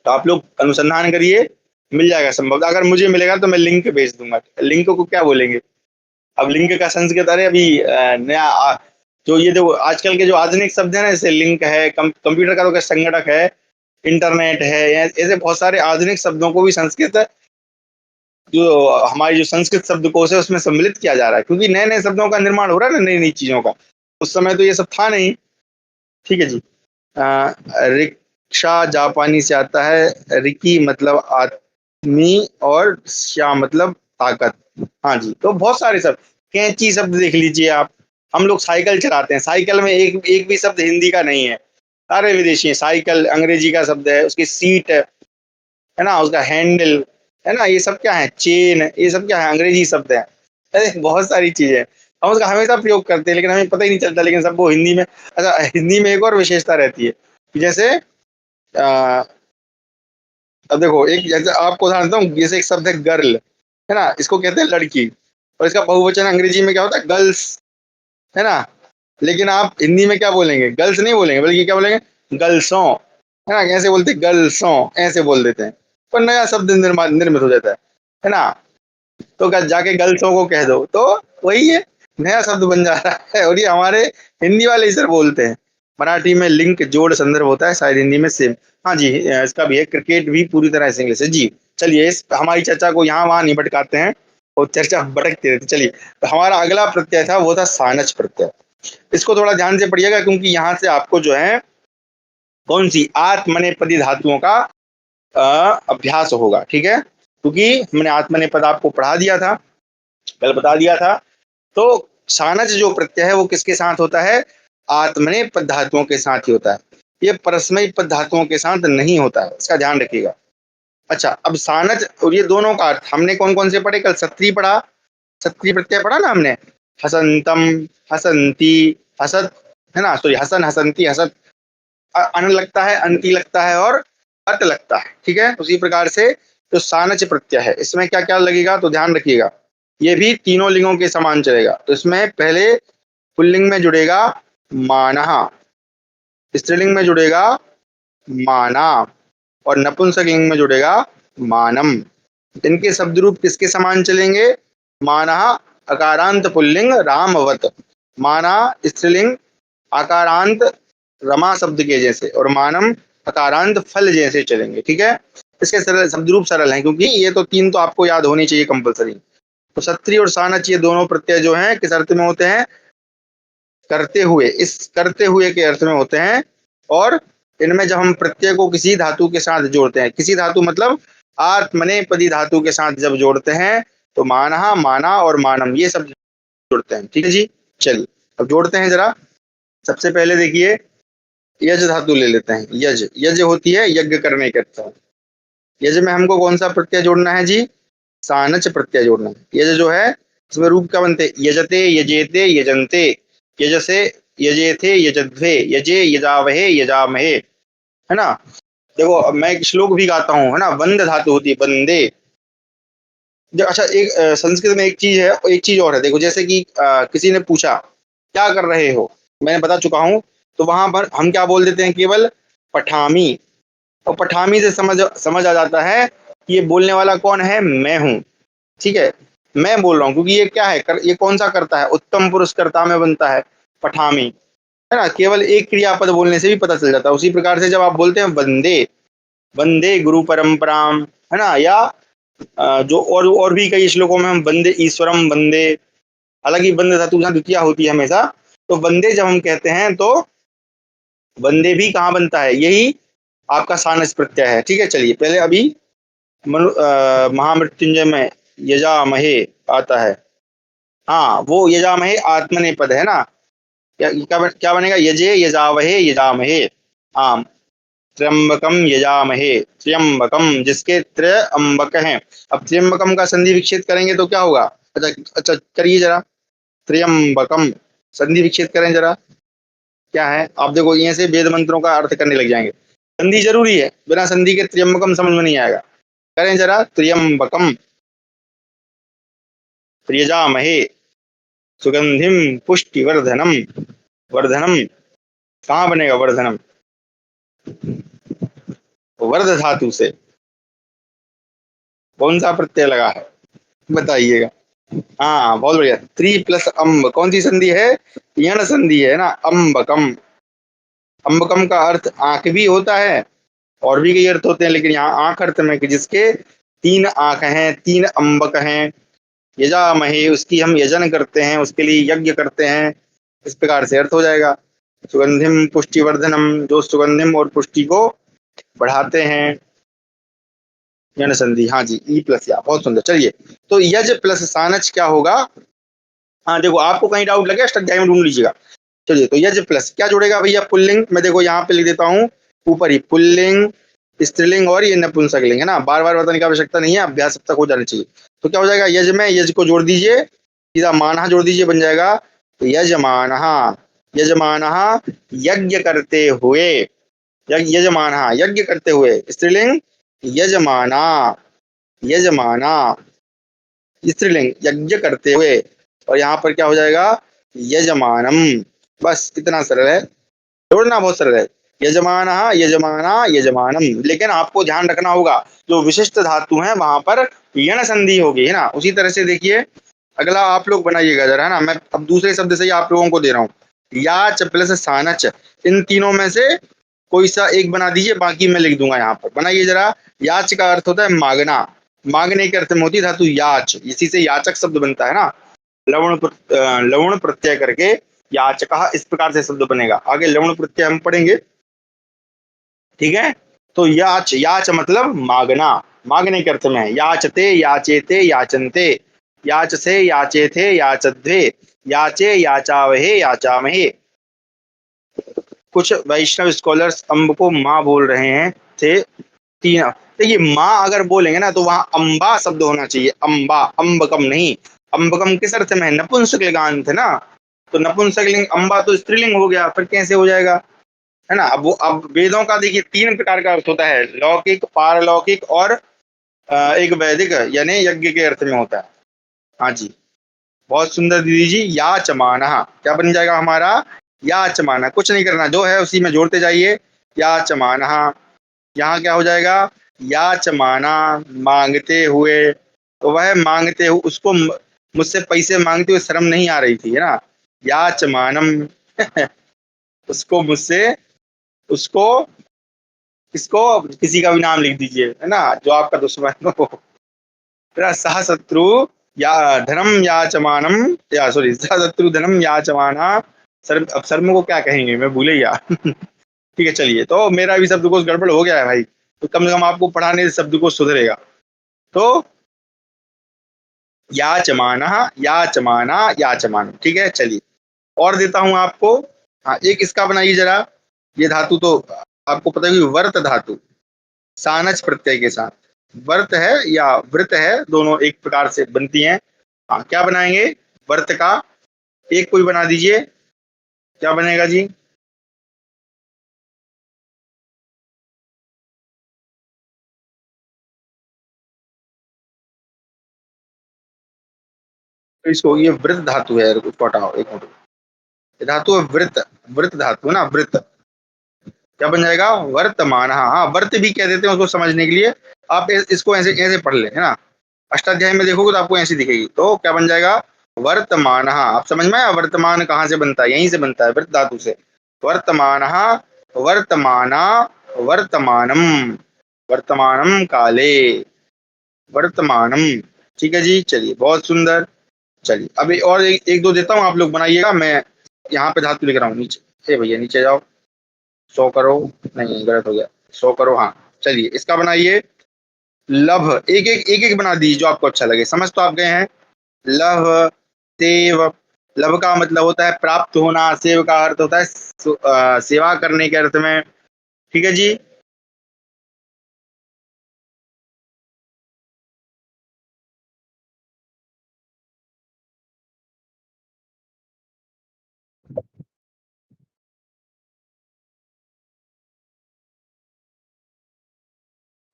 तो आप लोग अनुसंधान करिए, मिल जाएगा संभव। अगर मुझे मिलेगा तो मैं लिंक भेज दूंगा। लिंक को क्या बोलेंगे, अब लिंक का संस्कृत, अरे अभी नया जो ये देखो आजकल के जो आधुनिक शब्द है ना, जैसे लिंक है, कंप्यूटर का तो क्या संगठक है, इंटरनेट है, ऐसे बहुत सारे आधुनिक शब्दों को भी संस्कृत जो हमारी जो संस्कृत शब्दकोश है उसमें सम्मिलित किया जा रहा है, क्योंकि नए नए शब्दों का निर्माण हो रहा है ना, नई नई चीजों का। उस समय तो ये सब था नहीं, ठीक है जी। रिक्शा जापानी से आता है, रिकी मतलब आदमी और श्या मतलब ताकत। हाँ जी, तो बहुत सारे शब्द, कैंची शब्द देख लीजिए आप। हम लोग साइकिल चलाते हैं, साइकिल में एक एक भी शब्द हिंदी का नहीं है, सारे विदेशी हैं। साइकिल अंग्रेजी का शब्द है, उसकी सीट है ना, उसका हैंडल है ना, ये सब क्या है, चेन, ये सब क्या है, अंग्रेजी शब्द है। अरे बहुत सारी चीजें हम उसका हमेशा प्रयोग करते हैं लेकिन हमें पता ही नहीं चलता, लेकिन सबको हिंदी में। अच्छा, हिंदी में एक और विशेषता रहती है कि जैसे अब देखो एक जैसे आपको उदाहरण देता हूँ, जैसे एक शब्द है गर्ल, है ना, इसको कहते हैं लड़की, और इसका बहुवचन अंग्रेजी में क्या होता है, गर्ल्स, है ना। लेकिन आप हिंदी में क्या बोलेंगे, गर्ल्स नहीं बोलेंगे बल्कि क्या बोलेंगे, गर्ल्सों, है ना। कैसे बोलते हैं, गर्ल्सों, ऐसे बोल देते हैं। पर नया शब्द निर्मित हो जाता है ना। तो जाके गर्ल्सों को कह दो, तो वही है, नया शब्द बन जा रहा है। और ये हमारे हिंदी वाले सर बोलते हैं। मराठी में लिंक जोड़ संदर्भ होता है, शायद हिंदी में सेम। हाँ जी, इसका भी है, क्रिकेट भी पूरी तरह से इंग्लिश है जी। चलिए, इस हमारी चर्चा को यहाँ वहां नहीं भटकाते हैं, और चर्चा भटकती रहती। चलिए, तो हमारा अगला प्रत्यय था, वो था सानच प्रत्यय। इसको थोड़ा ध्यान से पढ़िएगा, क्योंकि यहाँ से आपको जो है कौन सी आत्मनेपदी धातुओं का अभ्यास होगा, ठीक है। क्योंकि हमने आत्मनेपद आपको पढ़ा दिया था, कल बता दिया था। तो सानच जो प्रत्यय है वो किसके साथ होता है? आत्मनेपद धातुओं के साथ ही होता है। ये परस्मैपद धातुओं के साथ नहीं होता है, इसका ध्यान रखिएगा। अच्छा, अब सानच और ये दोनों का अर्थ हमने कौन कौन से पढ़े? कल सत्री पढ़ा, सत्री प्रत्यय पढ़ा ना हमने। हसंतम, हसंती, हसत, है ना, सॉरी, हसन, हसंती, हसत, अन लगता है, अंति लगता है, और अत लगता है, ठीक है। उसी प्रकार से जो सानच प्रत्यय है, इसमें क्या क्या लगेगा, तो ध्यान रखिएगा। ये भी तीनों लिंगों के समान चलेगा। तो इसमें पहले पुल्लिंग में जुड़ेगा मानहा, स्त्रीलिंग में जुड़ेगा माना, और नपुंसक लिंग में जुड़ेगा मानम। इनके शब्द रूप किसके समान चलेंगे? मानहा अकारांत पुल्लिंग रामवत, माना स्त्रीलिंग आकारांत रमा शब्द के जैसे, और मानम अकारांत फल जैसे चलेंगे, ठीक है। इसके सरल शब्द रूप सरल हैं, क्योंकि ये तो तीन तो आपको याद होनी चाहिए कंपलसरी। तो सत्री और सानच ये दोनों प्रत्यय जो हैं किस अर्थ में होते हैं? करते हुए, इस करते हुए के अर्थ में होते हैं। और इनमें जब हम प्रत्यय को किसी धातु के साथ जोड़ते हैं, किसी धातु मतलब आत्मनेपदी धातु के साथ जब जोड़ते हैं, तो मानहा, माना और मानम ये सब जोड़ते हैं, ठीक है जी। चलिए, अब जोड़ते हैं जरा। सबसे पहले देखिए, यज धातु ले लेते हैं। यज, यज होती है यज्ञ करने के अर्थ में। यज में हमको कौन सा प्रत्यय जोड़ना है जी? सानच प्रत्यय जोड़ना है। यज जो है, इसमें रूप क्या बनते? यजते, यजेते, यजंते, यजसे, यजेथे, यजध्वे, यजे, यजावहे, यजामहे, है ना। देखो, अब मैं एक श्लोक भी गाता हूँ, है ना। बंद धातु होती है, बंदे। अच्छा, एक संस्कृत में एक चीज है, एक चीज और है। देखो, जैसे कि किसी ने पूछा क्या कर रहे हो, मैंने बता चुका हूँ, तो वहां पर हम क्या बोल देते हैं? केवल पठामी। और पठामी से समझ समझ आ जाता है कि ये बोलने वाला कौन है? मैं हूँ, ठीक है। मैं बोल रहा हूँ, क्योंकि ये क्या है, ये कौन सा करता है? उत्तम पुरुष कर्ता में बनता है पठामी, है ना। केवल एक क्रियापद बोलने से भी पता चल जाता है। उसी प्रकार से जब आप बोलते हैं वंदे, वंदे गुरु परंपराम, है ना, या जो और भी कई श्लोकों में हम वंदे ईश्वरम वंदे, हालांकि वंदे धातु यहाँ द्वितीया होती है हमेशा। तो वंदे जब हम कहते हैं, तो वंदे भी कहाँ बनता है? यही आपका सानस प्रत्यय है, ठीक है। चलिए, पहले अभी महामृत्युंजय में यजामहे आता है। हाँ, वो यजामहे आत्मनेपद है ना। क्या बनेगा? यजे, यजावहे, यजामहे। हाँ, त्र्यंबकम यजामहे, त्र्यंबकम, जिसके त्र्यंबक हैं। अब त्र्यंबकम का संधि विच्छेद करेंगे तो क्या होगा? अच्छा, अच्छा, करिए जरा। त्र्यंबकम संधि विच्छेद करें जरा, क्या है? आप देखो, ये से वेद मंत्रों का अर्थ करने लग जाएंगे। संधि जरूरी है, बिना संधि के त्र्यंबकम समझ में नहीं आएगा। करें जरा, त्र्यंबकम यजामहे सुगंधिम पुष्टिवर्धनम। वर्धनम कहाँ बनेगा? वर्धनम वर्ध धातु से कौन सा प्रत्यय लगा है, बताइएगा। हाँ, बहुत बढ़िया। त्रि प्लस अम्ब, कौन सी संधि है? यण संधि है ना, अम्बकम। अम्बकम का अर्थ आंख भी होता है, और भी कई अर्थ होते हैं, लेकिन यहाँ आंख अर्थ में कि जिसके तीन आंख हैं, तीन अम्बक हैं। यजामहे, उसकी हम यजन करते हैं, उसके लिए यज्ञ करते हैं, इस प्रकार से अर्थ हो जाएगा। सुगंधिम पुष्टिवर्धनम, जो सुगंधिम और पुष्टि को बढ़ाते हैं। यण संधि, हाँ जी, ई प्लस या, बहुत सुंदर। चलिए, तो यज प्लस सानच क्या होगा? हाँ, देखो, आपको कहीं डाउट लगे अष्टाध्यायी में ढूंढ लीजिएगा। चलिए, तो यज प्लस क्या जुड़ेगा भैया? पुल्लिंग में। देखो, यहाँ पे लिख देता हूँ ऊपर ही, पुल्लिंग, स्त्रीलिंग और ये नपुंसक लिंग, है ना। बार बार बताने की आवश्यकता नहीं है, अभ्यास अब तक हो जाना चाहिए। तो क्या हो जाएगा? यज में यज को जोड़ दीजिए, सीधा मानहा जोड़ दीजिए, बन जाएगा तो यजमानहा। यजमानहा यज्ञ करते हुए, यजमानहा यज्ञ करते हुए, स्त्रीलिंग यजमाना, यजमाना स्त्रीलिंग यज्ञ करते हुए, और यहाँ पर क्या हो जाएगा? यजमानम। बस इतना सरल है, जोड़ना बहुत सरल है। यजमानः, यजमाना, यजमानम। लेकिन आपको ध्यान रखना होगा जो विशिष्ट धातु हैं वहां पर यण संधि होगी, है ना। उसी तरह से देखिए अगला आप लोग बनाइएगा जरा, है ना। मैं अब दूसरे शब्द से ही आप लोगों को दे रहा हूँ। याच प्लस सानच, इन तीनों में से कोई सा एक बना दीजिए, बाकी मैं लिख दूंगा यहाँ पर। बनाइए जरा। याच का अर्थ होता है मांगना, मांगने के अर्थ में होती है धातु याच, इसी से याचक शब्द बनता है ना। लवण प्रत्यय करके याचकः इस प्रकार से शब्द बनेगा। आगे लवण प्रत्यय हम पढ़ेंगे, ठीक है। तो याच, याच मतलब मांगना, मांगने के अर्थ में है। याचते, याचेते, याचनते, याच से, याचे थे, याचध्वे, याचे, याचावहे, याचामहे। कुछ वैष्णव स्कॉलर्स अम्ब को माँ बोल रहे हैं थे तीन। देखिए माँ अगर बोलेंगे ना तो वहां अम्बा शब्द होना चाहिए, अम्बा, अम्बकम नहीं। अम्बकम किस अर्थ में है? नपुंसकलिंगांत है ना। तो नपुंसकलिंग अम्बा तो स्त्रीलिंग हो गया, फिर कैसे हो जाएगा, है ना। अब वो, अब वेदों का देखिए तीन प्रकार का अर्थ होता है, लौकिक, पारलौकिक और एक वैदिक, यानी यज्ञ के अर्थ में होता है। हाँ जी, बहुत सुंदर दीदी जी। याचमानः क्या बन जाएगा हमारा? याचमानः। कुछ नहीं करना, जो है उसी में जोड़ते जाइए। याचमानः, यहाँ क्या हो जाएगा? याचमाना, मांगते हुए। तो वह मांगते हुए, उसको मुझसे पैसे मांगते हुए शर्म नहीं आ रही थी, है ना। याचमानम उसको मुझसे, उसको, इसको किसी का भी नाम लिख दीजिए, है ना, जो आपका दुश्मन हो। तेरा सह शत्रु या धर्म याचमानम, या सॉरी, सह शत्रु धर्म याचमाना। शर्म, अब शर्म को क्या कहेंगे, मैं भूल ही गया। ठीक है चलिए, तो मेरा भी शब्दकोश गड़बड़ हो गया है भाई, तो कम से कम आपको पढ़ाने से शब्दकोश सुधरेगा। तो याचमाना, याचमाना, याचमान, ठीक है चलिए। और देता हूं आपको। हाँ, एक इसका बनाइए जरा। ये धातु तो आपको पता है कि वर्त धातु, सानच प्रत्यय के साथ। वर्त है या वृत है, दोनों एक प्रकार से बनती हैं। हाँ, क्या बनाएंगे? वर्त का एक कोई बना दीजिए, क्या बनेगा जी? तो इसको, ये वृत धातु है, उसको हटाओ एक मिनट। ये धातु है वृत, वृत धातु है ना, वृत। क्या बन जाएगा? वर्तमान। हाँ हाँ, वर्त भी कह देते हैं उसको समझने के लिए। आप इसको ऐसे ऐसे पढ़ लें, है ना। अष्टाध्याय में देखोगे तो आपको ऐसी दिखेगी। तो क्या बन जाएगा? वर्तमान। आप समझ में आया वर्तमान कहाँ से बनता है? यहीं से बनता है, वृत्त धातु से। वर्तमान, वर्तमाना, वर्तमानम, वर्तमानम काले, वर्तमानम। ठीक है जी, चलिए बहुत सुंदर। चलिए अभी और एक दो देता हूँ, आप लोग बनाइएगा। मैं यहाँ पे धातु लिख रहा हूँ नीचे। ए भैया नीचे जाओ, 100 करो। नहीं गलत हो गया, 100 करो। हाँ चलिए, इसका बनाइए। लभ, एक एक बना दीजिए जो आपको अच्छा लगे। समझ तो आप गए हैं। लभ, सेव। लभ का मतलब होता है प्राप्त होना, सेव का अर्थ होता है सेवा करने के अर्थ में। ठीक है जी।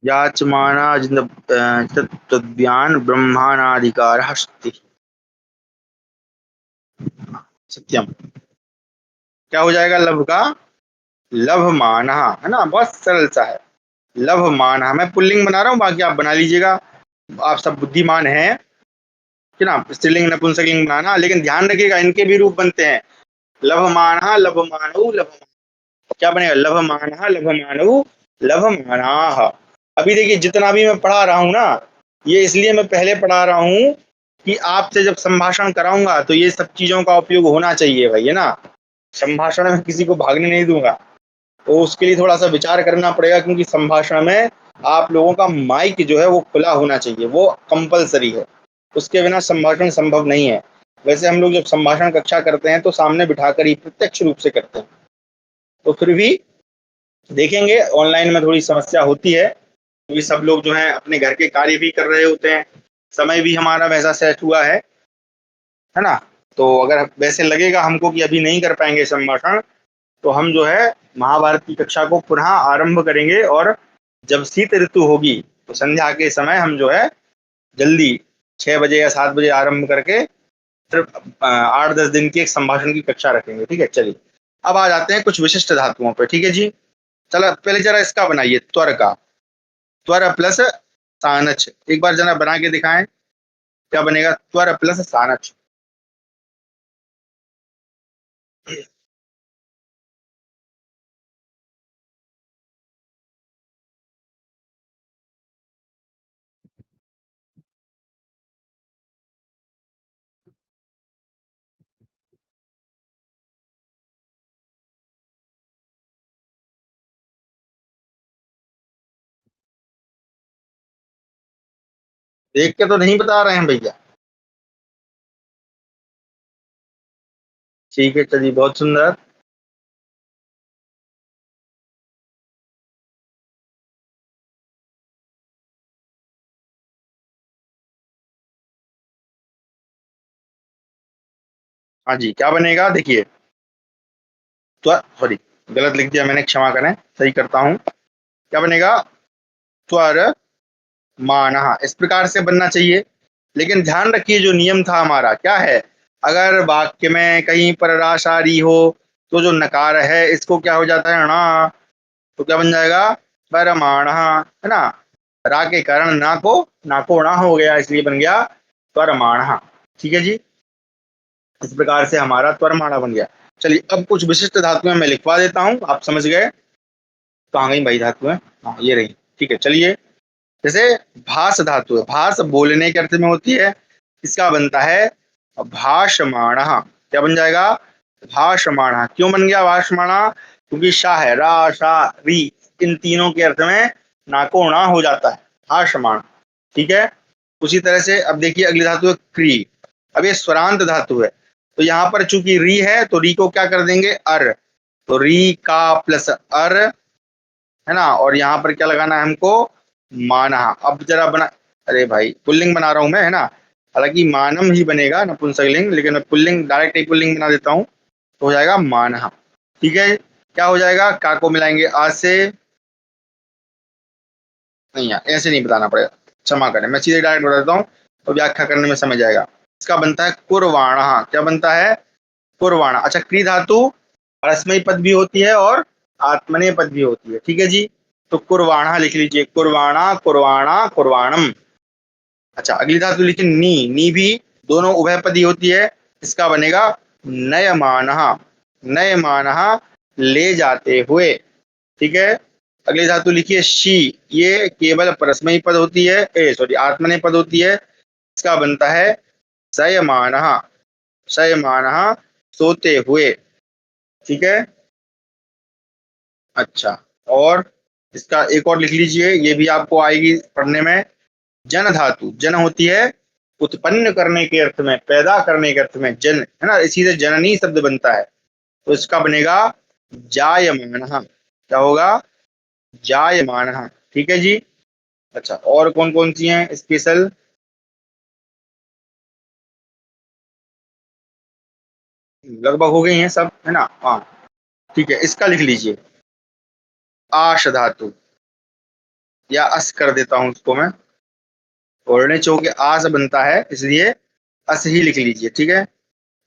याचमाना तद्व्यान ब्रह्माणाधिकार शक्ति सत्यम। क्या हो जाएगा लभ का? लभ माना, है ना, बहुत सरल सा है। लभ माना, मैं पुल्लिंग बना रहा हूँ, बाकी आप बना लीजिएगा। आप सब बुद्धिमान हैं, कि ना। स्त्रीलिंग नपुंसकलिंग बनाना, लेकिन ध्यान रखिएगा इनके भी रूप बनते हैं। लभ माना, लभ मानव, लभ, क्या बनेगा? लभ माना, लभ मानव, लभ मानाह। अभी देखिए जितना भी मैं पढ़ा रहा हूँ ना, ये इसलिए मैं पहले पढ़ा रहा हूँ कि आपसे जब संभाषण कराऊंगा तो ये सब चीजों का उपयोग होना चाहिए भाई, है ना। संभाषण में किसी को भागने नहीं दूंगा। तो उसके लिए थोड़ा सा विचार करना पड़ेगा, क्योंकि संभाषण में आप लोगों का माइक जो है वो खुला होना चाहिए, वो कंपलसरी है। उसके बिना संभाषण संभव नहीं है। वैसे हम लोग जब संभाषण कक्षा करते हैं तो सामने बिठाकर ही प्रत्यक्ष रूप से करते हैं। तो फिर भी देखेंगे, ऑनलाइन में थोड़ी समस्या होती है, क्योंकि सब लोग जो है अपने घर के कार्य भी कर रहे होते हैं। समय भी हमारा वैसा सेट हुआ है ना। तो अगर वैसे लगेगा हमको कि अभी नहीं कर पाएंगे संभाषण, तो हम जो है महाभारत की कक्षा को पुनः आरंभ करेंगे। और जब शीत ऋतु होगी तो संध्या के समय हम जो है जल्दी 6 बजे या 7 बजे आरंभ करके सिर्फ 8-10 दिन की एक संभाषण की कक्षा रखेंगे। ठीक है चलिए, अब आ जाते हैं कुछ विशिष्ट धातुओं पर। ठीक है जी। चलो पहले जरा इसका बनाइए, त्वर का। त्वर प्लस सानच, एक बार जरा बना के दिखाएं, क्या बनेगा? त्वर प्लस सानच। देख के तो नहीं बता रहे हैं भैया। ठीक है, चलिए, बहुत सुंदर। हाँ जी, क्या बनेगा देखिए। त्वर, सॉरी, गलत लिख दिया मैंने, क्षमा करें, सही करता हूँ। क्या बनेगा? त्वर मानः, इस प्रकार से बनना चाहिए। लेकिन ध्यान रखिए, जो नियम था हमारा क्या है, अगर वाक्य में कहीं पर राशारी हो तो जो नकार है इसको क्या हो जाता है, णा। तो क्या बन जाएगा? परमाणः, है ना। रा के कारण ना को णा हो गया, इसलिए बन गया परमाणः। ठीक है जी, इस प्रकार से हमारा त्वरमाणा बन गया। चलिए, अब कुछ विशिष्ट धातुएं मैं लिखवा देता हूं, आप समझ गए। कहाँ गई भाई धातुएं? हाँ, ये रही। ठीक है, चलिए। जैसे भास धातु है, भास बोलने के अर्थ में होती है, इसका बनता है भाषमाण। क्या बन जाएगा? भाषमाण। क्यों बन गया भाषमाण? क्योंकि शाह है, रा शा री, इन तीनों के अर्थ में नाकोणा हो जाता है, भाषमाण। ठीक है। उसी तरह से अब देखिए, अगली धातु है क्री। अब ये स्वरांत धातु है, तो यहाँ पर चूंकि री है तो री को क्या कर देंगे, अर। तो री का प्लस अर, है ना, और यहाँ पर क्या लगाना है हमको, माना। अब जरा बना, अरे भाई पुल्लिंग बना रहा हूं मैं, है ना। हालांकि मानम ही बनेगा नपुंसकलिंग, लेकिन मैं पुल्लिंग डायरेक्ट ही पुल्लिंग बना देता हूँ, तो हो जाएगा मानहा। ठीक है। क्या हो जाएगा? का को मिलाएंगे आज से, नहीं यार ऐसे नहीं बताना पड़ेगा, क्षमा करें, मैं सीधे डायरेक्ट बता देता हूँ, तो व्याख्या करने में समझ आएगा। इसका बनता है कुरवाणा। क्या बनता है? कुरवाणा। अच्छा, क्री धातु परस्मयी पद भी होती है और आत्मनेय पद भी होती है। ठीक है जी, तो कुरवाणा लिख लीजिए, कुरवाणा कुरवाणा कुरवाणम। अच्छा, अगली धातु लिखिए नी भी दोनों उभयपदी होती है, इसका बनेगा नयमानः। नयमानः, ले जाते हुए। ठीक है। अगली धातु लिखिए शी, ये केवल परस्मयी पद होती है, सॉरी आत्मनेय पद होती है, इसका बनता है शयमानः। शयमानः, सोते हुए। ठीक है। अच्छा, और इसका एक और लिख लीजिए, ये भी आपको आएगी पढ़ने में। जन धातु, जन होती है उत्पन्न करने के अर्थ में, पैदा करने के अर्थ में, जन, है ना, इसी से जननी शब्द बनता है, तो इसका बनेगा जायमानः। क्या होगा? जायमानः। ठीक है जी। अच्छा, और कौन कौन सी हैं स्पेशल? लगभग हो गई हैं सब, है ना। हाँ, ठीक है, इसका लिख लीजिए आश धातु, या अस कर देता हूं उसको मैं, ओढ़ने चो के आस बनता है, इसलिए अस ही लिख लीजिए। ठीक है।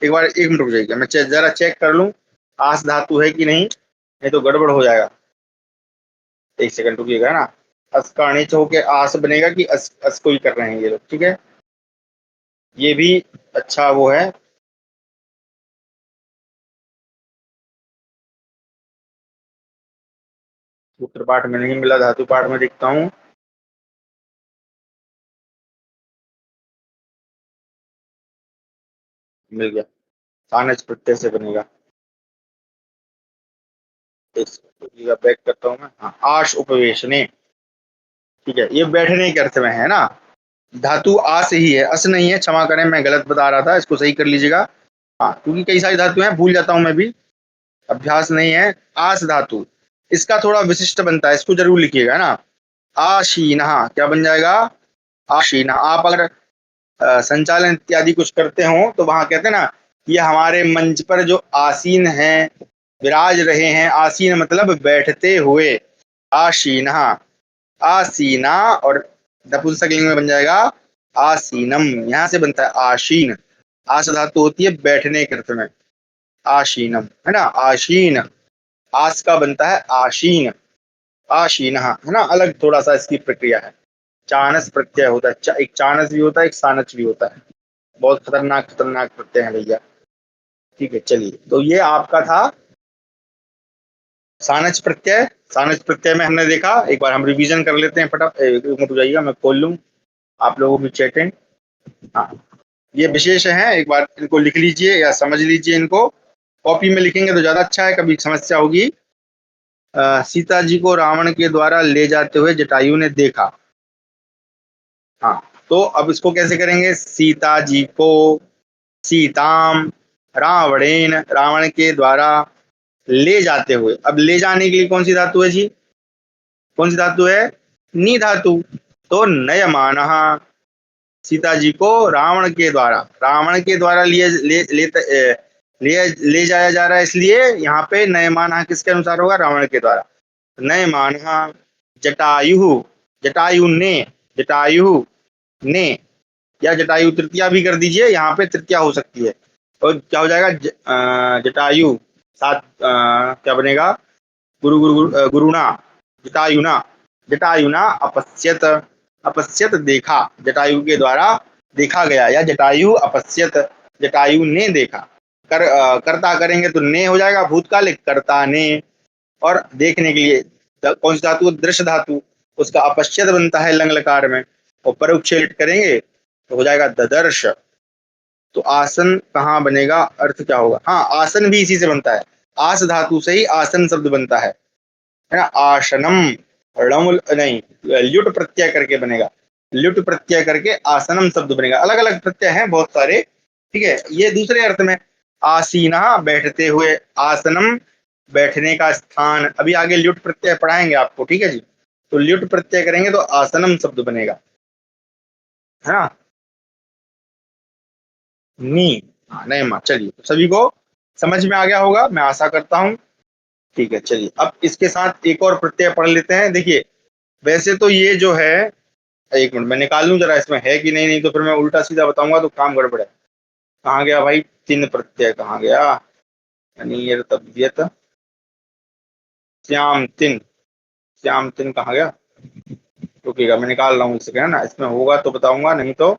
एक बार 1 मिनट रुक जाइए, मैं जरा चेक कर लूं आस धातु है कि नहीं तो गड़बड़ हो जाएगा। 1 सेकंड रुकिएगा, है ना। अस का अणिच होके आस बनेगा कि अस को ही कर रहे हैं ये लोग। ठीक है, ये भी अच्छा वो है। सूत्र पाठ में नहीं मिला, धातु पाठ में देखता हूँ। मिल गया, सानच प्रत्यय से बनेगा। बैक करता हूँ मैं, हाँ, आश उपवेशने। ठीक है, ये बैठने के अर्थ में है ना। धातु आस ही है, अस नहीं है, क्षमा करें, मैं गलत बता रहा था, इसको सही कर लीजिएगा। हाँ, क्योंकि कई सारी धातु हैं, भूल जाता हूँ मैं भी, अभ्यास नहीं है। आस धातु, इसका थोड़ा विशिष्ट बनता है, इसको जरूर लिखिएगा ना। आशीना, क्या बन जाएगा? आशीना। आप अगर संचालन इत्यादि कुछ करते हो तो वहां कहते हैं ना, ये हमारे मंच पर जो आसीन हैं, विराज रहे हैं, आसीन मतलब बैठते हुए, आशीना। आसीना, और नपुंसकलिंग में बन जाएगा आसीनम, यहां से बनता है आशीन। आस धातु होती है बैठने के अर्थ में, आशीनम, है ना, आशीन। आस का बनता है आशीन। आशीन है ना, अलग थोड़ा सा इसकी प्रक्रिया है। चाणस प्रत्यय होता है, एक चाणस भी होता है, एक सानच भी होता है। बहुत खतरनाक खतरनाक प्रत्यय है भैया। ठीक है चलिए, तो ये आपका था सानच प्रत्यय। सानच प्रत्यय में हमने देखा, एक बार हम रिवीजन कर लेते हैं फटाफट। एक मिनट हो जाइएगा, मैं खोल लूँ आप लोगों की चैटिंग। हाँ, ये विशेष है, एक बार इनको लिख लीजिए या समझ लीजिए इनको। कॉपी में लिखेंगे तो ज्यादा अच्छा है, कभी समस्या होगी। सीता जी को रावण के द्वारा ले जाते हुए जटायु ने देखा। हाँ, तो अब इसको कैसे करेंगे? सीता जी को सीताम रावणेन, रावण के द्वारा ले जाते हुए। अब ले जाने के लिए कौन सी धातु है जी? कौन सी धातु है? नी धातु। तो नयमानः, सीता जी को रावण के द्वारा ले जाया जा रहा है, इसलिए यहाँ पे नयमानः किसके अनुसार होगा? रावण के द्वारा। नयमानः जटायु, जटायु ने, या जटायु तृतीया भी कर दीजिए, यहाँ पे तृतीया हो सकती है। तो क्या हो जाएगा? जटायु सात, क्या बनेगा? गुरु गुरु गुरुणा, जटायुना, जटायुना अपश्यत, अपश्यत देखा, जटायु के द्वारा देखा गया, या जटायु अपश्यत, जटायु ने देखा। कर्ता करेंगे तो ने हो जाएगा, भूतकालिक कर्ता ने। और देखने के लिए कौन सी धातु? दृश्य धातु। उसका अपश्यत बनता है लंग लकार में, और परोक्षलिट करेंगे तो हो जाएगा ददर्श। तो आसन कहाँ बनेगा? अर्थ क्या होगा? हाँ, आसन भी इसी से बनता है, आस धातु से ही आसन शब्द बनता है ना। आसनम, णम नहीं, ल्युट प्रत्यय करके बनेगा, ल्युट प्रत्यय करके आसनम शब्द बनेगा। अलग अलग प्रत्यय हैं बहुत सारे, ठीक है। ये दूसरे अर्थ में आसीना, बैठते हुए, आसनम बैठने का स्थान। अभी आगे ल्युट प्रत्यय पढ़ाएंगे आपको, ठीक है जी। तो ल्युट प्रत्यय करेंगे तो आसनम शब्द बनेगा, है ना। नी, नहीं माँ। चलिए, सभी को समझ में आ गया होगा, मैं आशा करता हूँ। ठीक है चलिए, अब इसके साथ एक और प्रत्यय पढ़ लेते हैं। देखिए, वैसे तो ये जो है, एक मिनट मैं निकाल लूं जरा इसमें है कि नहीं, नहीं तो फिर मैं उल्टा सीधा बताऊंगा तो काम गड़बड़ है। कहाँ गया भाई? तीन प्रत्यय कहाँ गया? यानी तबियत, श्याम तिन, श्याम तिन कहाँ गया? रुकिएगा, मैं निकाल रहा हूँ इससे, है ना। इसमें होगा तो बताऊंगा, नहीं तो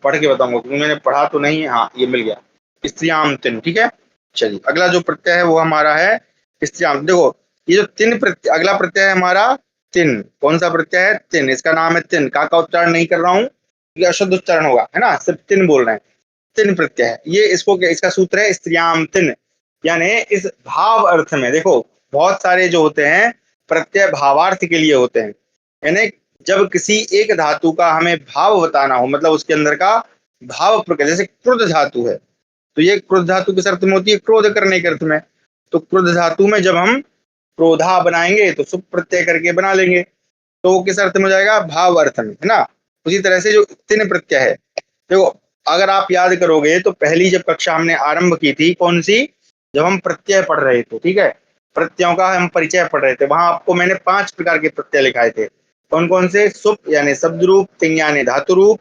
पढ़ के बताऊंगा, क्योंकि मैंने पढ़ा तो नहीं है। हाँ, ये मिल गया, स्त्रियाम तिन। ठीक है चलिए, अगला जो प्रत्यय है वो हमारा है स्त्रियाम। देखो, ये जो तीन प्रत्यय, अगला प्रत्यय है हमारा तिन। कौन सा प्रत्यय है? तिन। इसका नाम है तिन। का उच्चारण नहीं कर रहा हूँ, ये अशुद्ध उच्चारण होगा, है ना। सिर्फ तिन बोल रहे हैं। तिन प्रत्यय है ये। इसको, इसका सूत्र है स्त्रियाम तिन। यानी इस भाव अर्थ में देखो, बहुत सारे जो होते हैं प्रत्यय भावार्थ के लिए होते हैं। यानी जब किसी एक धातु का हमें भाव बताना हो, मतलब उसके अंदर का भाव प्रकट, जैसे क्रुद्ध धातु है, तो ये क्रुद्ध धातु किस अर्थ में होती है? क्रोध करने के अर्थ में। तो क्रुद्ध धातु में जब हम क्रोधा बनाएंगे तो सुप प्रत्यय करके बना लेंगे, तो वो किस अर्थ में हो जाएगा? भाव अर्थ में, है ना। उसी तरह से जो तिन प्रत्यय है, देखो, अगर आप याद करोगे तो पहली जब कक्षा हमने आरंभ की थी, कौन सी? जब हम प्रत्यय पढ़ रहे थे, ठीक है, प्रत्ययों का हम परिचय पढ़ रहे थे, वहां आपको मैंने 5 प्रकार के प्रत्यय लिखाए थे। कौन कौन से? सुप यानी शब्द रूप, तिंग यानी धातु रूप,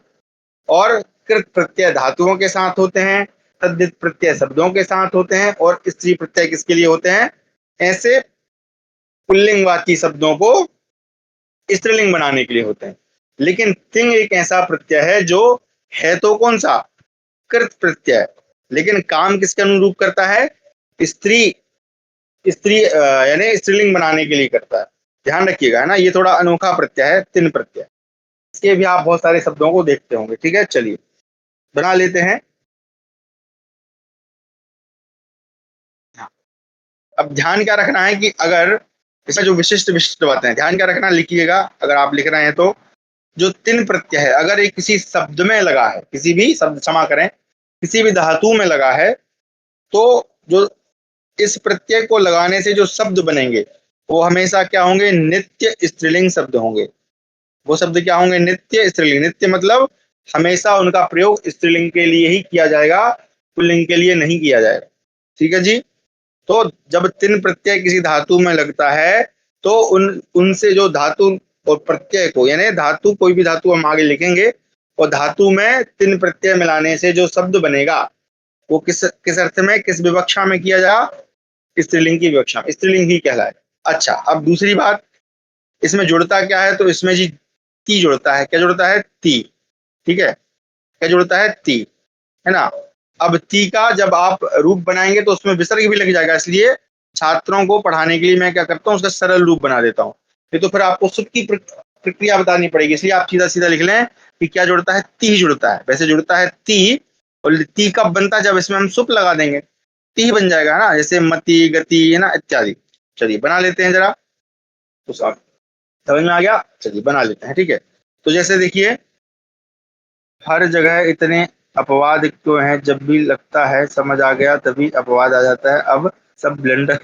और कृत प्रत्यय धातुओं के साथ होते हैं, तद्धित प्रत्यय शब्दों के साथ होते हैं, और स्त्री प्रत्यय किसके लिए होते हैं? ऐसे पुल्लिंगवाची शब्दों को स्त्रीलिंग बनाने के लिए होते हैं। लेकिन तिंग एक ऐसा प्रत्यय है जो है तो कौन सा? कृत प्रत्यय, लेकिन काम किसके अनुरूप करता है? स्त्री, स्त्री यानी स्त्रीलिंग बनाने के लिए करता है। ध्यान रखिएगा, है ना। ये थोड़ा अनोखा प्रत्यय है तिन प्रत्यय। इसके भी आप बहुत सारे शब्दों को देखते होंगे, ठीक है। चलिए, बना लेते हैं। अब ध्यान क्या रखना है कि अगर इसमें जो विशिष्ट विशिष्ट बातें हैं, ध्यान क्या रखना, लिखिएगा अगर आप लिख रहे हैं तो। जो तिन प्रत्यय है, अगर ये किसी शब्द में लगा है, किसी भी शब्द, क्षमा करें, किसी भी धातु में लगा है, तो जो इस प्रत्यय को लगाने से जो शब्द बनेंगे वो हमेशा क्या होंगे? नित्य स्त्रीलिंग शब्द होंगे। वो शब्द क्या होंगे? नित्य स्त्रीलिंग। नित्य मतलब हमेशा उनका प्रयोग स्त्रीलिंग के लिए ही किया जाएगा, पुल्लिंग के लिए नहीं किया जाएगा। ठीक है जी। तो जब तिन प्रत्यय किसी धातु में लगता है, तो उनसे जो धातु और प्रत्यय को, यानी धातु, कोई भी धातु हम आगे लिखेंगे, और धातु में तिन प्रत्यय मिलाने से जो शब्द बनेगा वो किस किस अर्थ में, किस विवक्षा में किया जाएगा? स्त्रीलिंग की विवक्षा, स्त्रीलिंग ही कहलाए। अच्छा, अब दूसरी बात, इसमें जुड़ता क्या है, तो इसमें जी ती जुड़ता है। क्या जुड़ता है? ती। ठीक है, क्या जुड़ता है? ती, है ना। अब ती का जब आप रूप बनाएंगे तो उसमें विसर्ग भी लग जाएगा, इसलिए छात्रों को पढ़ाने के लिए मैं क्या करता हूँ, उसका सरल रूप बना देता हूँ। नहीं तो फिर आपको सुख की प्रक्रिया बतानी पड़ेगी, इसलिए आप सीधा सीधा लिख लें कि क्या जुड़ता है? ती जुड़ता है। वैसे जुड़ता है ती, और ती कब बनता है? जब इसमें हम सुप लगा देंगे, ती बन जाएगा ना, जैसे मति, गति, है ना, इत्यादि। चलिए बना लेते हैं जरा, तो समझ में आ गया। चलिए बना लेते हैं, ठीक है। तो जैसे देखिए, हर जगह इतने अपवाद क्यों हैं, जब भी लगता है समझ आ गया तभी अपवाद आ जाता है, अब सब ब्लेंडर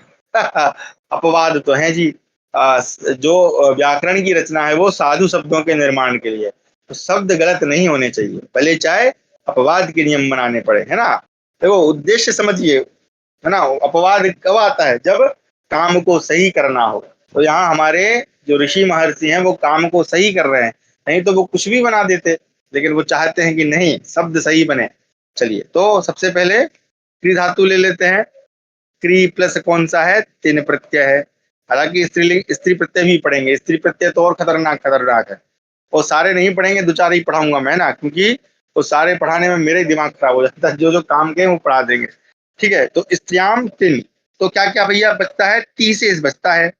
अपवाद तो हैं जी। जो व्याकरण की रचना है वो साधु शब्दों के निर्माण के लिए, तो शब्द गलत नहीं होने चाहिए, भले चाहे अपवाद के नियम बनाने पड़े, है ना। देखो उद्देश्य समझिए, है ना। अपवाद कब आता है? जब काम को सही करना हो। तो यहाँ हमारे जो ऋषि महर्षि हैं वो काम को सही कर रहे हैं, नहीं तो वो कुछ भी बना देते, लेकिन वो चाहते हैं कि नहीं, शब्द सही बने। चलिए, तो सबसे पहले क्री धातु ले लेते हैं। क्री प्लस कौन सा है? तीन प्रत्यय है। हालांकि स्त्रीलिंग स्त्री प्रत्यय भी पढ़ेंगे, स्त्री प्रत्यय तो और खतरनाक खतरनाक है। और सारे नहीं पढ़ेंगे, दो चार ही पढ़ाऊंगा मैं ना, क्योंकि वो सारे पढ़ाने में मेरे दिमाग खराब हो जाता है। जो जो काम के वो पढ़ा देंगे, ठीक है। तो स्त्रियाम तिन, तो क्या क्या भैया बचता है? ती से बचता है,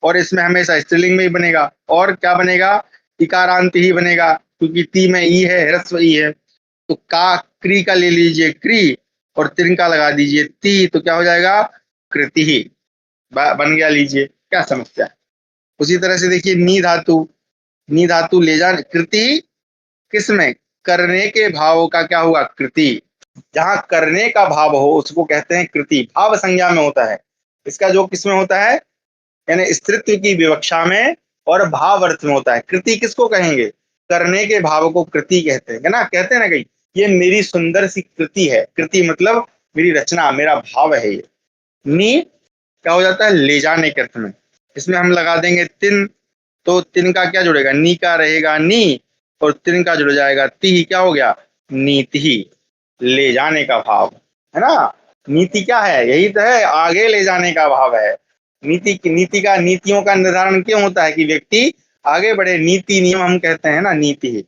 और इसमें हमेशा स्त्रीलिंग में ही बनेगा। और क्या बनेगा? इकारांत ही बनेगा, क्योंकि ती में ई है, ह्रस्व ई है। तो का क्री का ले लीजिए क्री, और तिनका लगा दीजिए ती, तो क्या हो जाएगा? कृति ही बन गया। लीजिए, क्या समस्या है। उसी तरह से देखिए, नी धातु, नी धातु ले जा, कृति किसमें? करने के भाव का क्या हुआ? कृति। जहां करने का भाव हो उसको कहते हैं कृति, भाव संज्ञा में होता है। इसका जो किसमें होता है, यानी स्त्रीत्व की विवक्षा में और भाव अर्थ में होता है। कृति किसको कहेंगे? करने के भाव को कृति कहते हैं, है ना। कहते हैं ना कहीं, ये मेरी सुंदर सी कृति है। कृति मतलब मेरी रचना, मेरा भाव है ये। नी क्या हो जाता है? ले जाने के अर्थ में। इसमें हम लगा देंगे तिन, तो तिन का क्या जुड़ेगा? नी का रहेगा नी, और तिन का जुड़ जाएगा ती ही, क्या हो गया? नीति ही, ले जाने का भाव, है ना। नीति क्या है? यही तो है, आगे ले जाने का भाव है। नीति का, नीतियों का निर्धारण क्यों होता है? कि व्यक्ति आगे बढ़े, नीति नियम हम कहते हैं ना, नीति ही।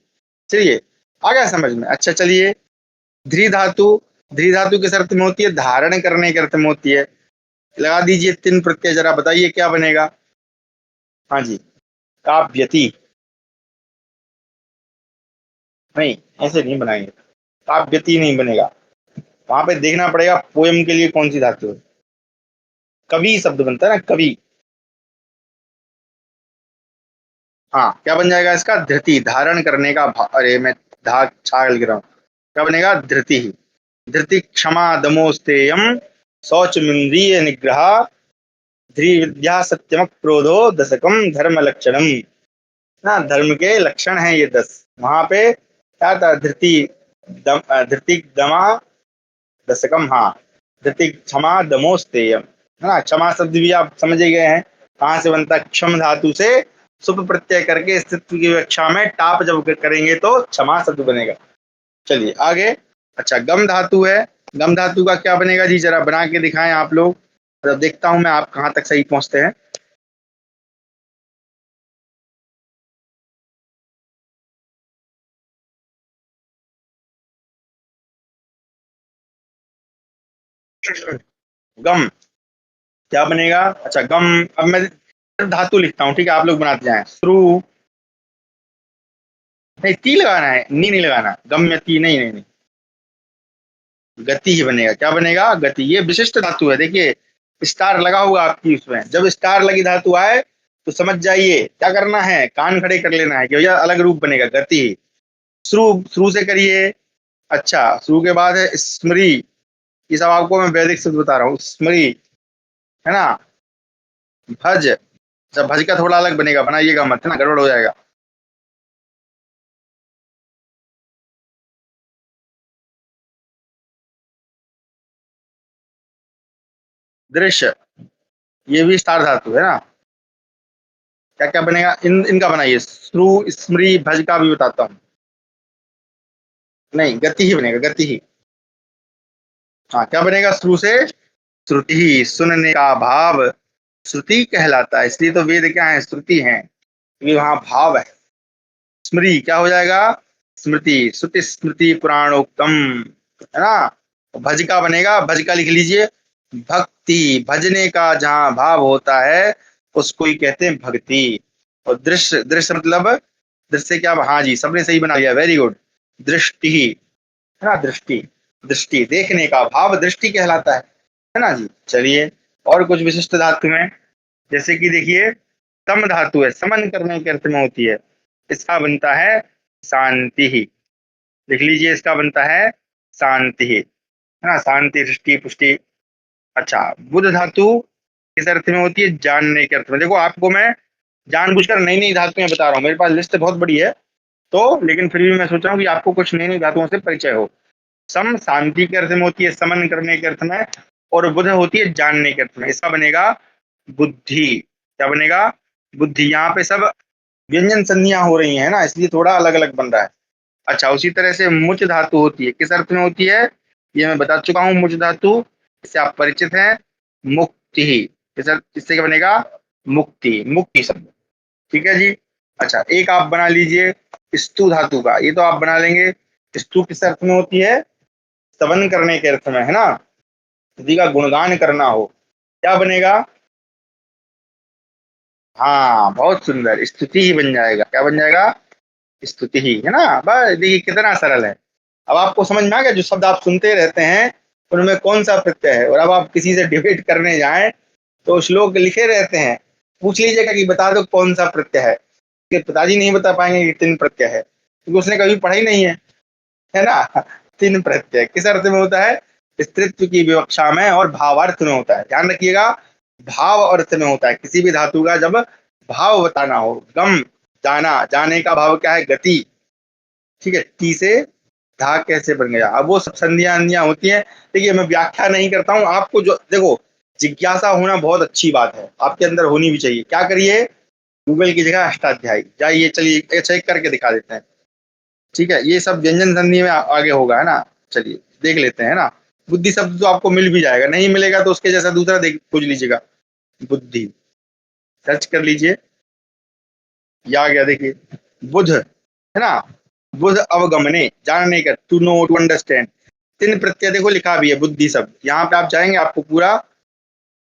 चलिए, आ गया समझ में। अच्छा चलिए, ध्री धातु, ध्री धातु किस अर्थ में होती है? धारण करने के अर्थ में होती है। लगा दीजिए तीन प्रत्यय, जरा बताइए क्या बनेगा। हाँ जी, काव्यति। नहीं, ऐसे नहीं बनाएंगे, काव्यति नहीं बनेगा। वहां पे देखना पड़ेगा पोयम के लिए कौन सी धातु है। कवि शब्द बनता है ना, कवि। हाँ, क्या बन जाएगा इसका? धृति, धारण करने का अरे मैं धा छाल गिरा हूं। क्या बनेगा? धृति ही। धृति क्षमा दमोस्तेयम, शौचमिंद्रिय निग्रह, ध्री विद्या सत्यम क्रोधो दशकम धर्म लक्षणम। ना, धर्म के लक्षण हैं ये 10। वहां पे क्या था? धृति धृति दमा दशकम, हाँ। धृति क्षमा दमोस्तेयम, है ना। क्षमा शब्द भी आप समझ ही गए हैं, कहाँ से बनता है? क्षम धातु से सुप प्रत्यय करके स्थित्व की व्याख्या में टाप जब करेंगे तो क्षमा शब्द बनेगा। चलिए आगे। अच्छा, गम धातु है। गम धातु का क्या बनेगा जी? जरा बना के दिखाएं आप लोग, मतलब देखता हूं मैं आप कहाँ तक सही पहुंचते हैं। गम क्या बनेगा? अच्छा गम, अब मैं धातु लिखता हूँ, ठीक है, आप लोग बनाते जाएं। श्रु, नहीं ती लगाना है, नी नहीं लगाना। गम में ती नहीं, नहीं, नहीं। गति ही बनेगा। क्या बनेगा? गति। ये विशिष्ट धातु है, देखिए स्टार लगा हुआ आपकी उसमें। जब स्टार लगी धातु आए तो समझ जाइए क्या करना है, कान खड़े कर लेना है कि भैया अलग रूप बनेगा, गति। श्रु, श्रु से करिए। अच्छा, श्रु के बाद है स्मृति। ये सब आपको मैं वैदिक शब्द बता रहा हूँ, स्मृति, है ना। भज, जब भज का थोड़ा अलग बनेगा, बनाइएगा मत, है ना, गड़बड़ हो जाएगा। दृश्य, ये भी स्टार धातु है ना। क्या क्या बनेगा? इनका बनाइए, श्रु स्मृति भज का भी बताता हूँ। नहीं, गति ही बनेगा, गति ही। हाँ, क्या बनेगा? श्रु से श्रुति ही, सुनने का भाव श्रुति कहलाता है, इसलिए तो वेद क्या है? श्रुति है। क्योंकि वहां भाव है। स्मृति क्या हो जाएगा? स्मृति, श्रुति स्मृति पुराणोक्तम, है ना। भज का बनेगा, भज का लिख लीजिए, भक्ति, भजने का जहां भाव होता है उसको ही कहते हैं भक्ति। और दृश्य, दृश्य मतलब दृश्य क्या? हाँ जी, सबने सही बना लिया, वेरी गुड। दृष्टि, है ना, दृष्टि, दृष्टि देखने का भाव दृष्टि कहलाता है ना जी। चलिए, और कुछ विशिष्ट धातु में, जैसे कि देखिए सम धातु है, समन करने के अर्थ में होती है, इसका बनता है शांति ही। लिख लीजिए, इसका बनता है शांति ही, है ना, शांति, सृष्टि, पुष्टि। अच्छा, बुध धातु किस अर्थ में होती है? जानने के अर्थ में। देखो आपको मैं जानबूझकर नई नई धातुएं बता रहा हूँ, मेरे पास लिस्ट बहुत बड़ी है, तो लेकिन फिर भी मैं सोच रहा हूँ कि आपको कुछ नई नई धातुओं से परिचय हो। सम शांति के अर्थ में होती है, समन करने के अर्थ में, और बुध होती है जानने के अर्थ में। इसका बनेगा बुद्धि। क्या बनेगा? बुद्धि। यहाँ पे सब व्यंजन संधियां हो रही हैं ना, इसलिए थोड़ा अलग अलग बन रहा है। अच्छा, उसी तरह से मुच धातु होती है, किस अर्थ में होती है? ये मैं बता चुका हूँ, मुच धातु, इससे आप परिचित हैं। मुक्ति, इससे क्या बनेगा? मुक्ति, मुक्ति शब्द। ठीक है जी। अच्छा, एक आप बना लीजिए स्तु धातु का, ये तो आप बना लेंगे। स्तु किस अर्थ में होती है? स्तवन करने के अर्थ में, है ना, किसी का गुणगान करना हो। क्या बनेगा? हाँ, बहुत सुंदर, स्तुति ही बन जाएगा। क्या बन जाएगा? स्तुति ही, है ना। बस देखिए कितना सरल है। अब आपको समझ में आ गया, जो शब्द आप सुनते रहते हैं उनमें कौन सा प्रत्यय है। और अब आप किसी से डिबेट करने जाएं तो श्लोक लिखे रहते हैं, पूछ लीजिएगा कि बता दो कौन सा प्रत्यय है, कि पिताजी नहीं बता पाएंगे कि तीन प्रत्यय है, क्योंकि उसने कभी पढ़ा ही नहीं है ना। तीन प्रत्यय किस अर्थ में होता है? स्त्रीत्व की विवक्षा में और भावार्थ में होता है। ध्यान रखिएगा, भाव अर्थ में होता है किसी भी धातु का, जब भाव बताना हो। गम, जाना, जाने का भाव क्या है? गति। ठीक है, टी से धा कैसे बन गया? अब वो सब संधियां अंधियां होती हैं। देखिए मैं व्याख्या नहीं करता हूँ, आपको जो देखो, जिज्ञासा होना बहुत अच्छी बात है, आपके अंदर होनी भी चाहिए। क्या करिए, गूगल की जगह अष्टाध्यायी जाइए, चलिए अच्छा एक करके दिखा देते हैं। ठीक है, ये सब व्यंजन संधि में आगे होगा, है ना। चलिए देख लेते हैं, है ना। बुद्धि शब्द तो आपको मिल भी जाएगा, नहीं मिलेगा तो उसके जैसा दूसरा देख खोज लीजिएगा, बुद्धि, सर्च कर लीजिए, ये आ गया। देखिए बुध, है ना, बुध अवगमने, जानने का, टू नो, टू अंडरस्टैंड। तीन प्रत्यय देखो लिखा भी है, बुद्धि शब्द। यहाँ पे आप जाएंगे आपको पूरा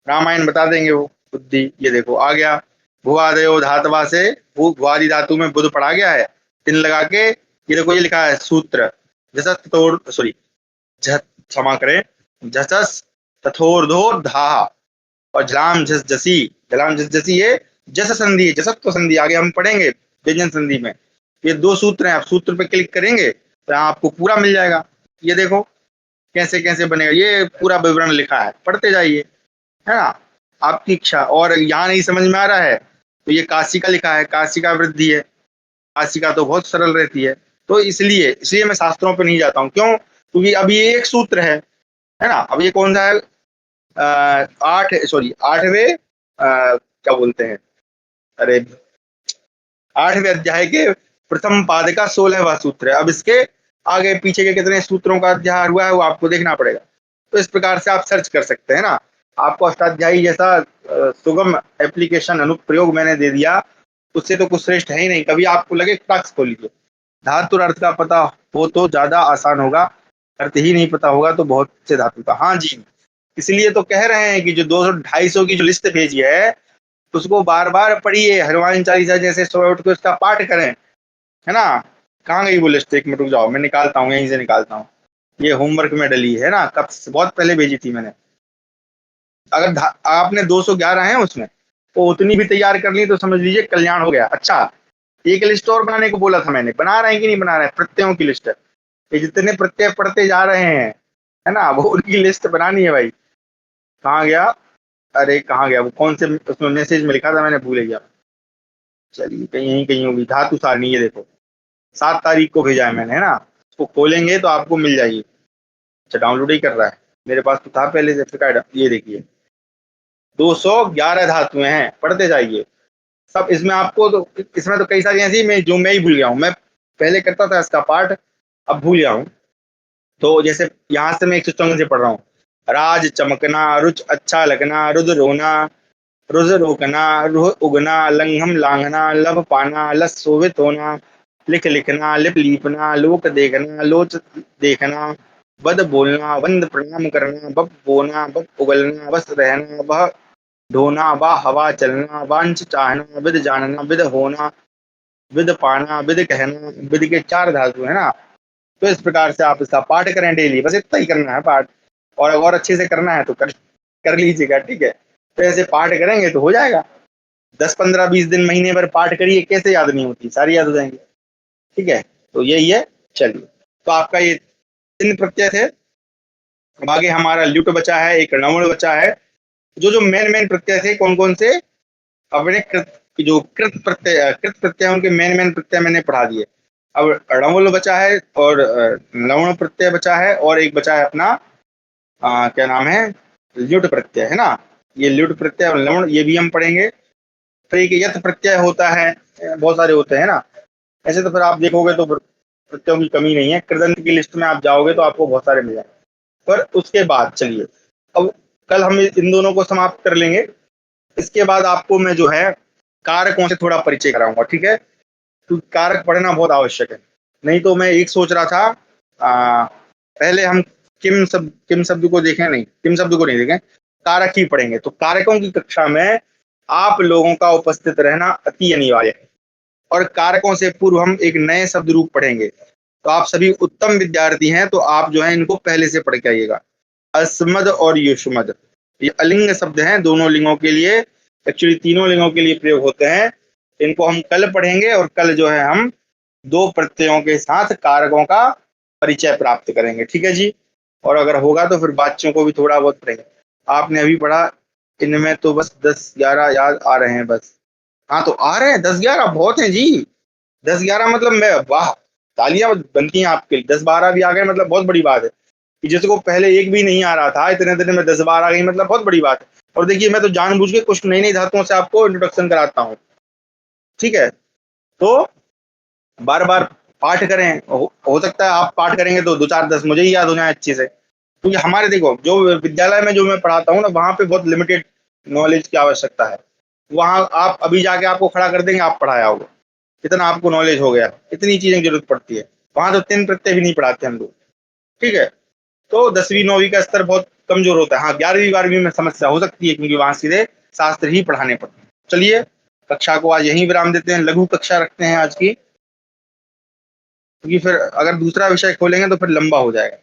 रामायण बता देंगे वो बुद्धि। ये देखो आ गया, भुआदयो धातवा से, भुआदि धातु में बुध पढ़ा गया है, तीन लगा के। ये देखो ये लिखा है सूत्र, जसत तथोर, सॉरी, क्षमा करें, जसस तथोर्धो धा, और झलाम झस जसी, झलाम झस जसी, ये जस संधि है, जसत्व संधि आगे हम पढ़ेंगे व्यंजन संधि में। ये दो सूत्र हैं, आप सूत्र पे क्लिक करेंगे तो यहाँ आपको पूरा मिल जाएगा। ये देखो कैसे कैसे बनेगा, ये पूरा विवरण लिखा है, पढ़ते जाइए, है ना। आपकी इच्छा। और यहाँ नहीं समझ में आ रहा है तो ये काशी का लिखा है, काशी का वृद्धि है, काशी का तो बहुत सरल रहती है। तो इसलिए इसलिए मैं शास्त्रों पे नहीं जाता हूँ, क्यों? क्योंकि अब ये एक सूत्र है ना। अब ये कौन सा है? आठ, सॉरी, आठवें, क्या बोलते हैं, अरे, आठवें अध्याय के प्रथम पाद का 16वां सूत्र है। अब इसके आगे पीछे के कितने सूत्रों का अध्याय हुआ है वो आपको देखना पड़ेगा। तो इस प्रकार से आप सर्च कर सकते हैं ना। आपको अष्टाध्यायी जैसा सुगम एप्लीकेशन अनुप्रयोग मैंने दे दिया, उससे तो कुछ श्रेष्ठ है ही नहीं। कभी आपको लगे टाक्स खोल लीजिए, धातु और अर्थ का पता हो तो ज्यादा आसान होगा, अर्थ ही नहीं पता होगा तो बहुत से धातु का। हाँ जी, इसलिए तो कह रहे हैं कि जो 200-250 की जो लिस्ट भेजी है उसको बार बार पढ़िए, हनुमान चालीसा जैसे सुबह उठ के उसका पाठ करें, है ना। कहाँ गई वो लिस्ट? एक मिनट रुक जाओ, मैं निकालता हूँ, यहीं से निकालता हूँ। ये होमवर्क में डली है ना, कब बहुत पहले भेजी थी मैंने। अगर आपने 211 है उसमें, तो उतनी भी तैयार कर ली तो समझ लीजिए कल्याण हो गया। अच्छा, एक लिस्ट और बनाने को बोला था मैंने, बना रहे हैं कि नहीं बना रहे हैं? प्रत्ययों की लिस्ट, ये जितने प्रत्यय पढ़ते जा रहे हैं, है ना, वो उनकी लिस्ट बनानी है भाई। कहाँ गया? अरे कहाँ गया वो, कौन से उसमें मैसेज में लिखा था मैंने, भूल गया। चलिए कहीं यहीं कहीं होगी, धातु सारणी, ये देखो 7 तारीख को भेजा है मैंने, है ना। उसको खोलेंगे तो आपको मिल जाएगी। अच्छा, डाउनलोड ही कर रहा है, मेरे पास तो था पहले से फिर। ये देखिए 211 धातुएं हैं, पढ़ते जाइए सब। इसमें आपको तो, इसमें तो कई सारी ऐसी मैं जो मैं ही भूल गया हूँ। मैं पहले करता था इसका पाठ, अब भूल गया हूँ। तो जैसे यहाँ से मैं 154 से पढ़ रहा हूँ, राज चमकना, रुच अच्छा लगना, रुद्र रोना, रुज रोकना, रुह उगना, लंघम लांघना, लभ पाना, लस शोभित होना, लिख लिखना, लिप लीपना, लोक देखना, लोच देखना, बद बोलना, वंद प्रणाम करना, बप बोना, बप उगलना, बस रहना, वह ढोना, बा हवा चलना, वांछ चाहना, विद जानना, विद होना, विद पाना, विद कहना, विद के 4 धातु है ना। तो इस प्रकार से आप इसका पाठ करें डेली, बस इतना ही करना है पाठ, और अच्छे से करना है तो कर लीजिएगा, ठीक है। तो ऐसे पाठ करेंगे तो हो जाएगा। 10 15 20 दिन महीने भर पाठ करिए, कैसे याद नहीं होती, सारी याद हो जाएंगी, ठीक है। तो यही है। चलिए, तो आपका ये 3 प्रत्यय थे। अब आगे हमारा ल्युट बचा है, एक णवण बचा है। जो मेन प्रत्यय थे कौन कौन से, अपने जो कृत प्रत्यय उनके मेन प्रत्यय मैंने पढ़ा दिए। अब णवल बचा है और लवण प्रत्यय बचा है, और एक बचा है अपना क्या नाम है, ल्युट प्रत्यय, है ना। ये ल्युट प्रत्यय और लवण ये भी हम पढ़ेंगे। फिर एक यथ प्रत्यय होता है, बहुत सारे होते हैं ना। ऐसे तो फिर आप देखोगे तो प्रत्ययों की कमी नहीं है, कृदंत की लिस्ट में आप जाओगे तो आपको बहुत सारे मिल जाएंगे। पर उसके बाद चलिए, अब कल हम इन दोनों को समाप्त कर लेंगे। इसके बाद आपको मैं जो है कारकों से थोड़ा परिचय कराऊंगा, ठीक है। तो कारक पढ़ना बहुत आवश्यक है। नहीं तो मैं एक सोच रहा था, पहले हम किम शब्द को देखें, नहीं किम शब्द को नहीं देखें, कारक ही पढ़ेंगे। तो कारकों की कक्षा में आप लोगों का उपस्थित रहना अति अनिवार्य है। और कारकों से पूर्व हम एक नए शब्द रूप पढ़ेंगे। तो आप सभी उत्तम विद्यार्थी हैं, तो आप जो है इनको पहले से पढ़ के आइएगा। अस्मद और युष्मद, ये अलिंग शब्द हैं, दोनों लिंगों के लिए, एक्चुअली तीनों लिंगों के लिए प्रयोग होते हैं। इनको हम कल पढ़ेंगे, और कल जो है हम 2 प्रत्ययों के साथ कारकों का परिचय प्राप्त करेंगे, ठीक है जी। और अगर होगा तो फिर बाच्यों को भी थोड़ा बहुत पढ़ेंगे। आपने अभी पढ़ा, इनमें तो बस 10 11 याद आ रहे हैं बस। हाँ, तो आ रहे हैं 10 11 बहुत हैं जी। 10 11 मतलब मैं, वाह, तालियां बनती हैं आपके लिए। 10 12 भी आ गए मतलब बहुत बड़ी बात है। कि जिसको पहले एक भी नहीं आ रहा था, इतने दिन में 10 12 आ गई मतलब बहुत बड़ी बात है। और देखिए, मैं तो जानबूझ के कुछ नई नई धातुओं से आपको इंट्रोडक्शन कराता हूँ, ठीक है। तो बार बार पाठ करें, हो सकता है आप पाठ करेंगे तो 2 4 10 मुझे ही याद हो जाए अच्छे से। क्योंकि हमारे देखो, जो विद्यालय में जो मैं पढ़ाता हूँ ना, वहां पे बहुत लिमिटेड नॉलेज की आवश्यकता है। वहां आप अभी जाके आपको खड़ा कर देंगे, आप पढ़ाया होगा, इतना आपको नॉलेज हो गया, इतनी चीजें की जरूरत पड़ती है। वहां तो 3 प्रत्यय भी नहीं पढ़ाते हम लोग, ठीक है। तो 10वीं 9वीं का स्तर बहुत कमजोर होता है। हाँ, 11वीं 12वीं में समस्या हो सकती है, क्योंकि वहां सीधे शास्त्र ही पढ़ाने पड़ते हैं। चलिए, कक्षा को आज यहीं विराम देते हैं, लघु कक्षा रखते हैं आज की, क्योंकि फिर अगर दूसरा विषय खोलेंगे तो फिर लंबा हो जाएगा।